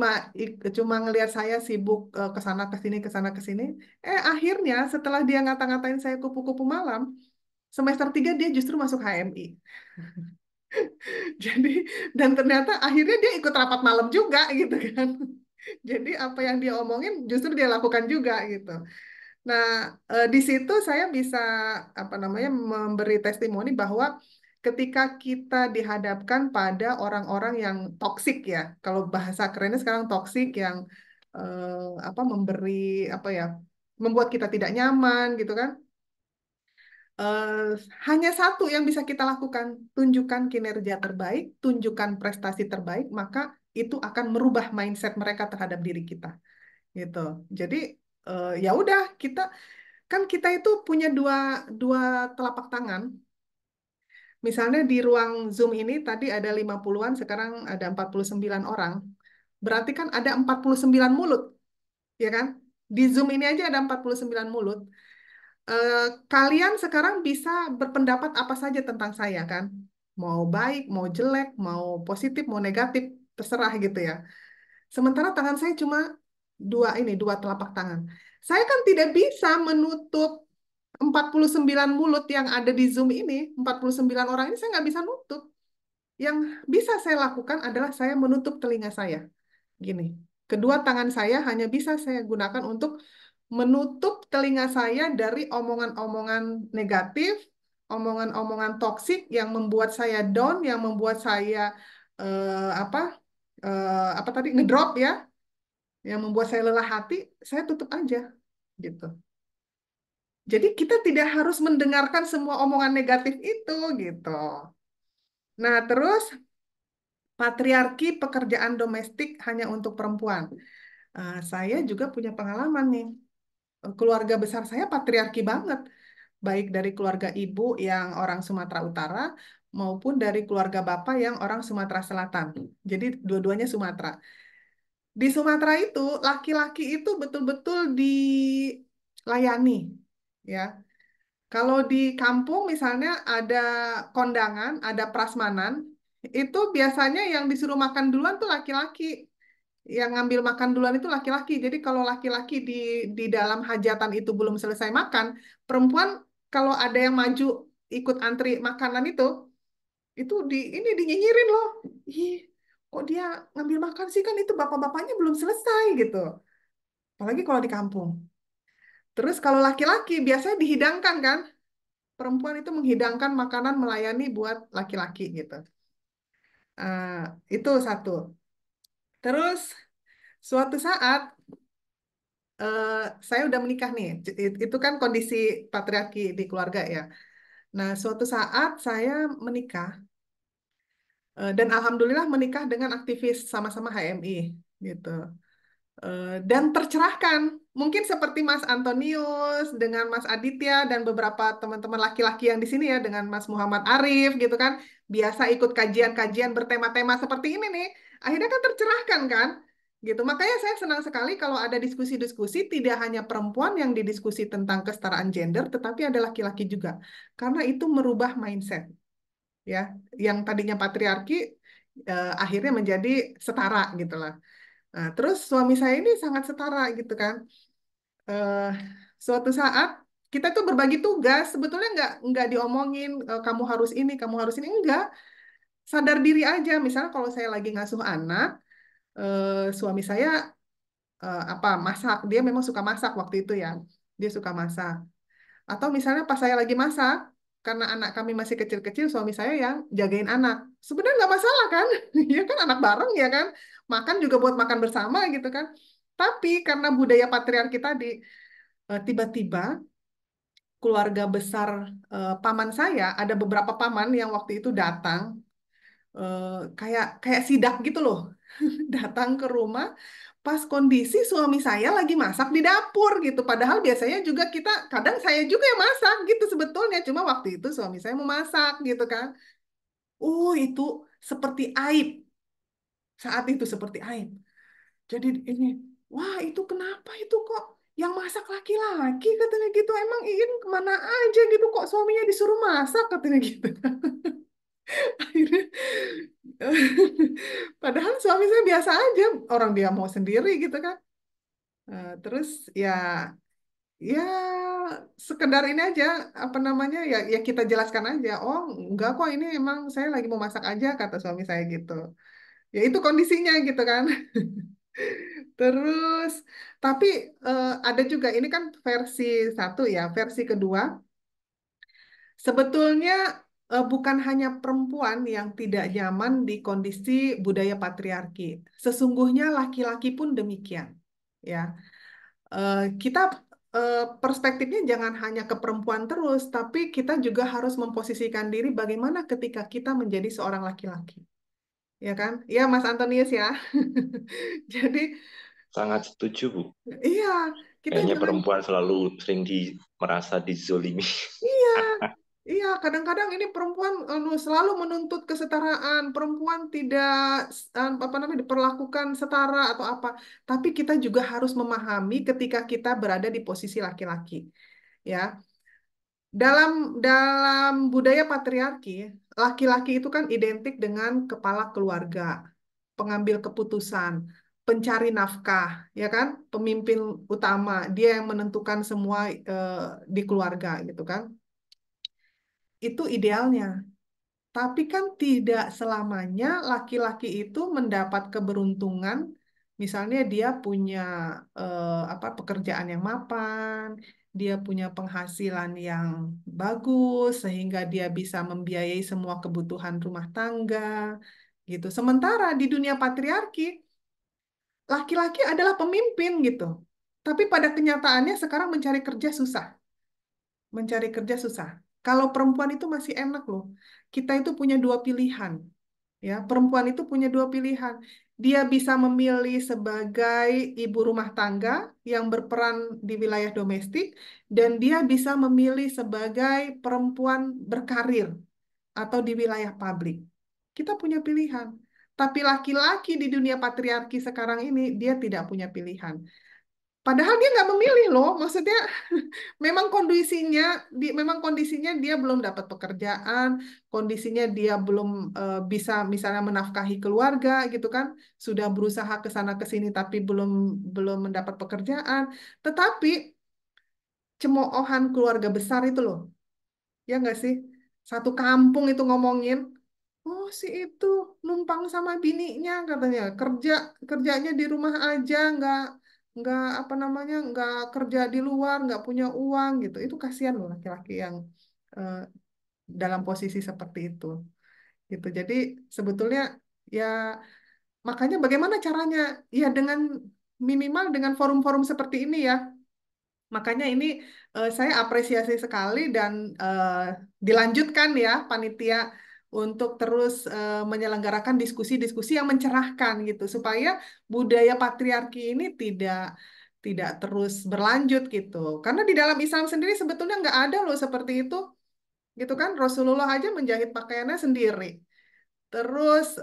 cuma ngelihat saya sibuk ke sana ke sini. Akhirnya setelah dia ngata-ngatain saya kupu-kupu malam, semester 3 dia justru masuk HMI. Jadi dan ternyata akhirnya dia ikut rapat malam juga gitu kan. Jadi apa yang dia omongin justru dia lakukan juga gitu. Nah, di situ saya bisa apa namanya memberi testimoni bahwa ketika kita dihadapkan pada orang-orang yang toksik ya, kalau bahasa kerennya sekarang toksik yang apa memberi apa ya, membuat kita tidak nyaman gitu kan. eh, Hanya satu yang bisa kita lakukan, tunjukkan kinerja terbaik, tunjukkan prestasi terbaik, maka itu akan merubah mindset mereka terhadap diri kita, gitu. Jadi ya udah kita itu punya dua dua telapak tangan. Misalnya di ruang Zoom ini tadi ada 50-an, sekarang ada 49 orang. Berarti kan ada 49 mulut, ya kan? Di Zoom ini aja ada 49 mulut. eh, Kalian sekarang bisa berpendapat apa saja tentang saya kan? Mau baik, mau jelek, mau positif, mau negatif, terserah gitu ya. Sementara tangan saya cuma dua telapak tangan. Saya kan tidak bisa menutup 49 mulut yang ada di Zoom ini, 49 orang ini saya nggak bisa nutup. Yang bisa saya lakukan adalah saya menutup telinga saya. Gini, kedua tangan saya hanya bisa saya gunakan untuk menutup telinga saya dari omongan-omongan negatif, omongan-omongan toksik yang membuat saya down, yang membuat saya apa apa tadi ngedrop ya, yang membuat saya lelah hati, saya tutup aja gitu. Jadi kita tidak harus mendengarkan semua omongan negatif itu gitu. Nah, terus patriarki pekerjaan domestik hanya untuk perempuan. Saya juga punya pengalaman nih. Keluarga besar saya patriarki banget, baik dari keluarga ibu yang orang Sumatera Utara maupun dari keluarga bapak yang orang Sumatera Selatan. Jadi dua-duanya Sumatera. Di Sumatera itu laki-laki itu betul-betul dilayani, ya. Kalau di kampung misalnya ada kondangan, ada prasmanan, itu biasanya yang disuruh makan duluan tuh laki-laki. Yang ngambil makan duluan itu laki-laki. Jadi kalau laki-laki di dalam hajatan itu belum selesai makan, perempuan kalau ada yang maju ikut antri makanan itu ini dinyinyirin loh. Ih, kok dia ngambil makan sih, kan itu bapak-bapaknya belum selesai gitu. Apalagi kalau di kampung. Terus kalau laki-laki biasanya dihidangkan kan, perempuan itu menghidangkan makanan melayani buat laki-laki gitu. Itu satu. Terus suatu saat eh, saya udah menikah nih. Itu kan kondisi patriarki di keluarga ya. Nah, suatu saat saya menikah dan alhamdulillah menikah dengan aktivis sama-sama HMI gitu. Dan tercerahkan. Mungkin seperti Mas Antonius dengan Mas Aditya dan beberapa teman-teman laki-laki yang di sini ya, dengan Mas Muhammad Arif gitu kan, biasa ikut kajian-kajian bertema-tema seperti ini nih, akhirnya kan tercerahkan kan, gitu. Makanya saya senang sekali kalau ada diskusi-diskusi tidak hanya perempuan yang didiskusi tentang kesetaraan gender, tetapi ada laki-laki juga, karena itu merubah mindset ya, yang tadinya patriarki akhirnya menjadi setara gitu lah. Nah, terus suami saya ini sangat setara gitu kan. Eh, Suatu saat kita tuh berbagi tugas, sebetulnya nggak diomongin kamu harus ini, kamu harus ini, enggak. Sadar diri aja. Misalnya kalau saya lagi ngasuh anak, suami saya apa masak, dia memang suka masak waktu itu ya. Dia suka masak. Atau misalnya pas saya lagi masak, karena anak kami masih kecil-kecil, suami saya yang jagain anak. Sebenarnya nggak masalah kan? Ya kan anak bareng ya kan? Makan juga buat makan bersama gitu kan. Tapi karena budaya patriarki tadi, tiba-tiba keluarga besar paman saya, ada beberapa paman yang waktu itu datang, kayak kayak sidak gitu loh. Datang ke rumah pas kondisi suami saya lagi masak di dapur gitu. Padahal biasanya juga kita, kadang saya juga yang masak gitu sebetulnya. Cuma waktu itu suami saya mau masak gitu kan. Itu seperti aib. Saat itu seperti aib. Jadi ini, wah itu kenapa itu kok yang masak laki-laki katanya gitu. Emang Iin kemana aja gitu kok suaminya disuruh masak katanya gitu. Akhirnya, padahal suami saya biasa aja. Orang dia mau sendiri gitu kan. Terus ya ya sekedar ini aja apa namanya ya ya kita jelaskan aja, oh enggak kok ini emang saya lagi mau masak aja kata suami saya gitu, ya itu kondisinya gitu kan. Terus tapi ada juga ini kan versi satu ya, versi kedua sebetulnya bukan hanya perempuan yang tidak nyaman di kondisi budaya patriarki, sesungguhnya laki-laki pun demikian ya. Kita perspektifnya jangan hanya ke perempuan terus, tapi kita juga harus memposisikan diri bagaimana ketika kita menjadi seorang laki-laki, ya kan? Ya, Mas Antonius ya. Jadi, Sangat setuju, Bu. iya, kita Kayaknya jangan, perempuan selalu sering merasa dizolimi. iya, iya, kadang-kadang ini perempuan selalu menuntut kesetaraan, perempuan tidak apa namanya diperlakukan setara atau apa. Tapi kita juga harus memahami ketika kita berada di posisi laki-laki, ya. Dalam budaya patriarki, laki-laki itu kan identik dengan kepala keluarga, pengambil keputusan, pencari nafkah, ya kan? Pemimpin utama, dia yang menentukan semua di keluarga gitu kan. Itu idealnya. Tapi kan tidak selamanya laki-laki itu mendapat keberuntungan, misalnya dia punya apa pekerjaan yang mapan, dia punya penghasilan yang bagus sehingga dia bisa membiayai semua kebutuhan rumah tangga, gitu. Sementara di dunia patriarki, laki-laki adalah pemimpin gitu. Tapi pada kenyataannya sekarang mencari kerja susah. Mencari kerja susah. Kalau perempuan itu masih enak loh. Kita itu punya dua pilihan. Ya, perempuan itu punya dua pilihan. Dia bisa memilih sebagai ibu rumah tangga yang berperan di wilayah domestik, dan dia bisa memilih sebagai perempuan berkarir atau di wilayah publik. Kita punya pilihan. Tapi laki-laki di dunia patriarki sekarang ini, dia tidak punya pilihan. Padahal dia nggak memilih loh, maksudnya memang kondisinya dia belum dapat pekerjaan, kondisinya dia belum bisa misalnya menafkahi keluarga gitu kan, sudah berusaha ke sana ke sini tapi belum belum mendapat pekerjaan, tetapi cemoohan keluarga besar itu loh, ya nggak sih? Satu kampung itu ngomongin, oh si itu numpang sama bininya katanya, kerjanya di rumah aja, nggak apa namanya, nggak kerja di luar, nggak punya uang gitu. Itu kasihan loh laki-laki yang eh, dalam posisi seperti itu gitu. Jadi sebetulnya ya makanya bagaimana caranya? Ya dengan minimal dengan forum-forum seperti ini ya. Makanya ini saya apresiasi sekali dan dilanjutkan ya panitia untuk terus menyelenggarakan diskusi-diskusi yang mencerahkan gitu supaya budaya patriarki ini tidak tidak terus berlanjut gitu. Karena di dalam Islam sendiri sebetulnya nggak ada loh seperti itu gitu kan. Rasulullah aja menjahit pakaiannya sendiri. Terus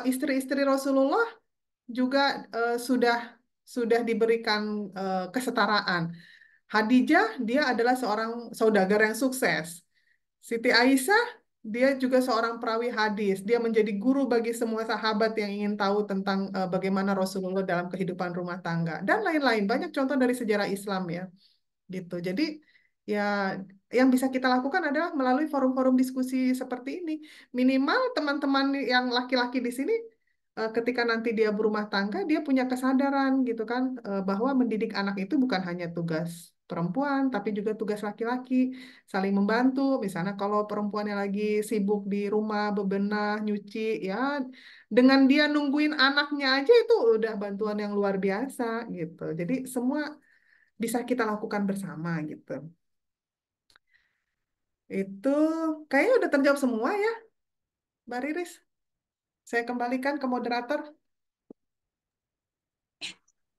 istri-istri Rasulullah juga sudah diberikan kesetaraan. Hadijah, dia adalah seorang saudagar yang sukses. Siti Aisyah, dia juga seorang perawi hadis. Dia menjadi guru bagi semua sahabat yang ingin tahu tentang bagaimana Rasulullah dalam kehidupan rumah tangga. Dan lain-lain. Banyak contoh dari sejarah Islam ya gitu. Jadi ya yang bisa kita lakukan adalah melalui forum-forum diskusi seperti ini. Minimal teman-teman yang laki-laki di sini ketika nanti dia berumah tangga dia punya kesadaran gitu kan bahwa mendidik anak itu bukan hanya tugas perempuan tapi juga tugas laki-laki, saling membantu. Misalnya kalau perempuannya lagi sibuk di rumah bebenah, nyuci ya, dengan dia nungguin anaknya aja itu udah bantuan yang luar biasa gitu. Jadi semua bisa kita lakukan bersama gitu. Itu kayaknya udah terjawab semua ya, Mbak Riris. Saya kembalikan ke moderator.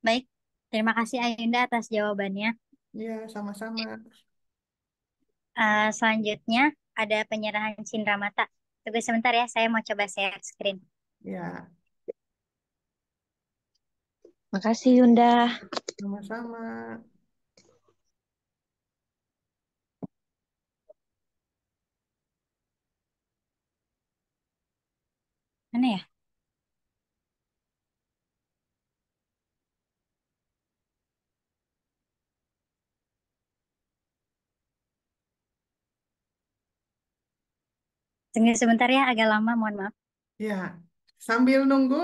Baik, terima kasih Ayunda atas jawabannya. Ya, sama-sama. Selanjutnya ada penyerahan cindera mata. Tunggu sebentar ya, saya mau coba share screen. Ya, Makasih Yunda. sama-sama. Mana ya? Tunggu sebentar ya, agak lama, mohon maaf. Ya, sambil nunggu,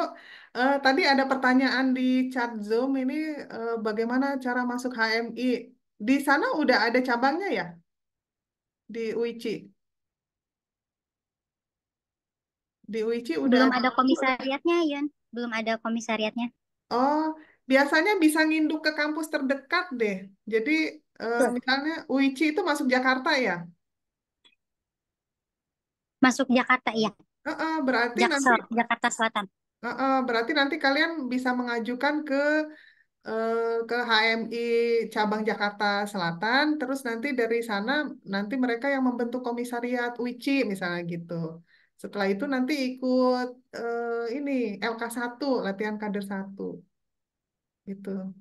tadi ada pertanyaan di chat Zoom ini bagaimana cara masuk HMI? Di sana udah ada cabangnya ya? Di UICI? Di UICI udah Belum ada. ada komisariatnya, Yun. Belum ada komisariatnya. Oh, biasanya bisa nginduk ke kampus terdekat deh. Jadi Tuh, misalnya UICI itu masuk Jakarta ya? masuk Jakarta, iya. Berarti nanti Jaksel, Jakarta Selatan. berarti nanti kalian bisa mengajukan ke HMI cabang Jakarta Selatan, terus nanti dari sana nanti mereka yang membentuk komisariat UICI misalnya gitu. Setelah itu nanti ikut ini LK1 latihan kader 1 gitu.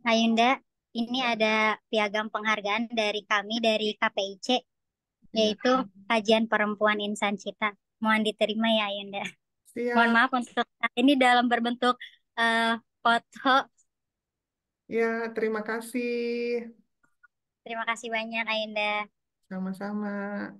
Ayunda, ini ada piagam penghargaan dari kami, dari KPIC, Ya, yaitu Kajian Perempuan Insan Cita. Mohon diterima ya, Ayunda. Mohon siap. maaf untuk saat ini dalam berbentuk eh, foto. Ya, terima kasih. Terima kasih banyak, Ayunda. Sama-sama.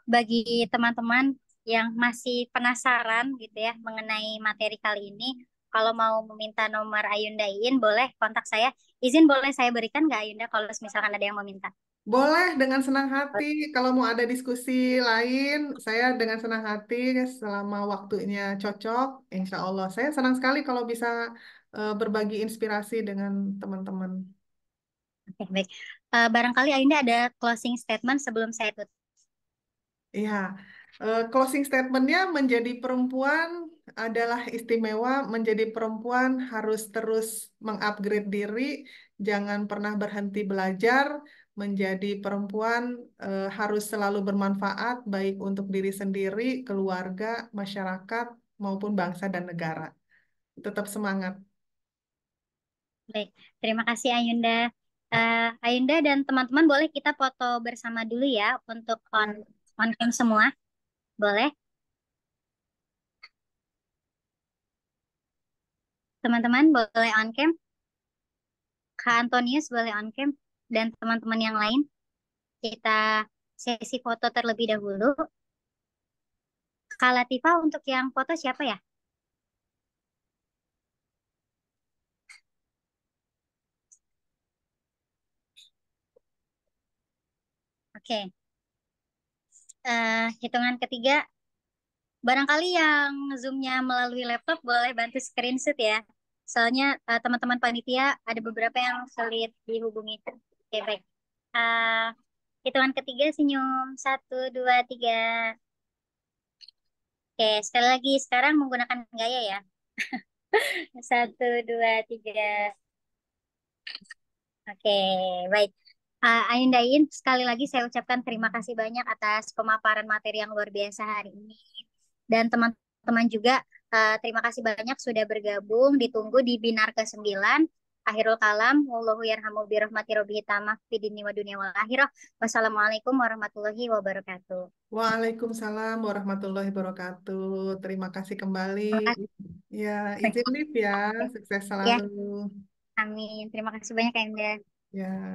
Bagi teman-teman yang masih penasaran gitu ya mengenai materi kali ini, kalau mau meminta nomor Ayunda Iin, boleh kontak saya. Izin boleh saya berikan nggak Ayunda kalau misalkan ada yang meminta? Boleh dengan senang hati. Kalau mau ada diskusi lain, saya dengan senang hati selama waktunya cocok. Insya Allah, saya senang sekali kalau bisa berbagi inspirasi dengan teman-teman. Oke, baik. Barangkali Ayunda ada closing statement sebelum saya tutup. Iya, closing statementnya menjadi perempuan adalah istimewa. Menjadi perempuan harus terus mengupgrade diri, jangan pernah berhenti belajar. Menjadi perempuan harus selalu bermanfaat, baik untuk diri sendiri, keluarga, masyarakat, maupun bangsa dan negara. Tetap semangat. Baik, terima kasih Ayunda. Ayunda dan teman-teman boleh kita foto bersama dulu ya untuk Ya. on cam semua. Boleh? Teman-teman boleh on cam. Kak Antonius boleh on cam. Dan teman-teman yang lain, kita sesi foto terlebih dahulu. Kak Latifah untuk yang foto siapa ya? Oke. Hitungan ketiga, barangkali yang Zoom-nya melalui laptop boleh bantu screenshot ya. Soalnya teman-teman panitia ada beberapa yang sulit dihubungi. Oke, baik. Eh, Hitungan ketiga senyum. Satu, dua, tiga. Oke, sekali lagi sekarang menggunakan gaya ya. Satu, dua, tiga. Oke, baik. Ayundain, sekali lagi saya ucapkan terima kasih banyak atas pemaparan materi yang luar biasa hari ini. Dan teman-teman juga terima kasih banyak sudah bergabung. Ditunggu di Binar ke-9. Akhirul kalam, wallahu yarhamu birahmati rabbihi tamah fidini wa dunia wal akhirah. Wassalamualaikum warahmatullahi wabarakatuh. Waalaikumsalam warahmatullahi wabarakatuh. Terima kasih kembali. Terima kasih. Ya, izin live ya. Sukses Ya, selalu. amin. Terima kasih banyak, Anda. Ya.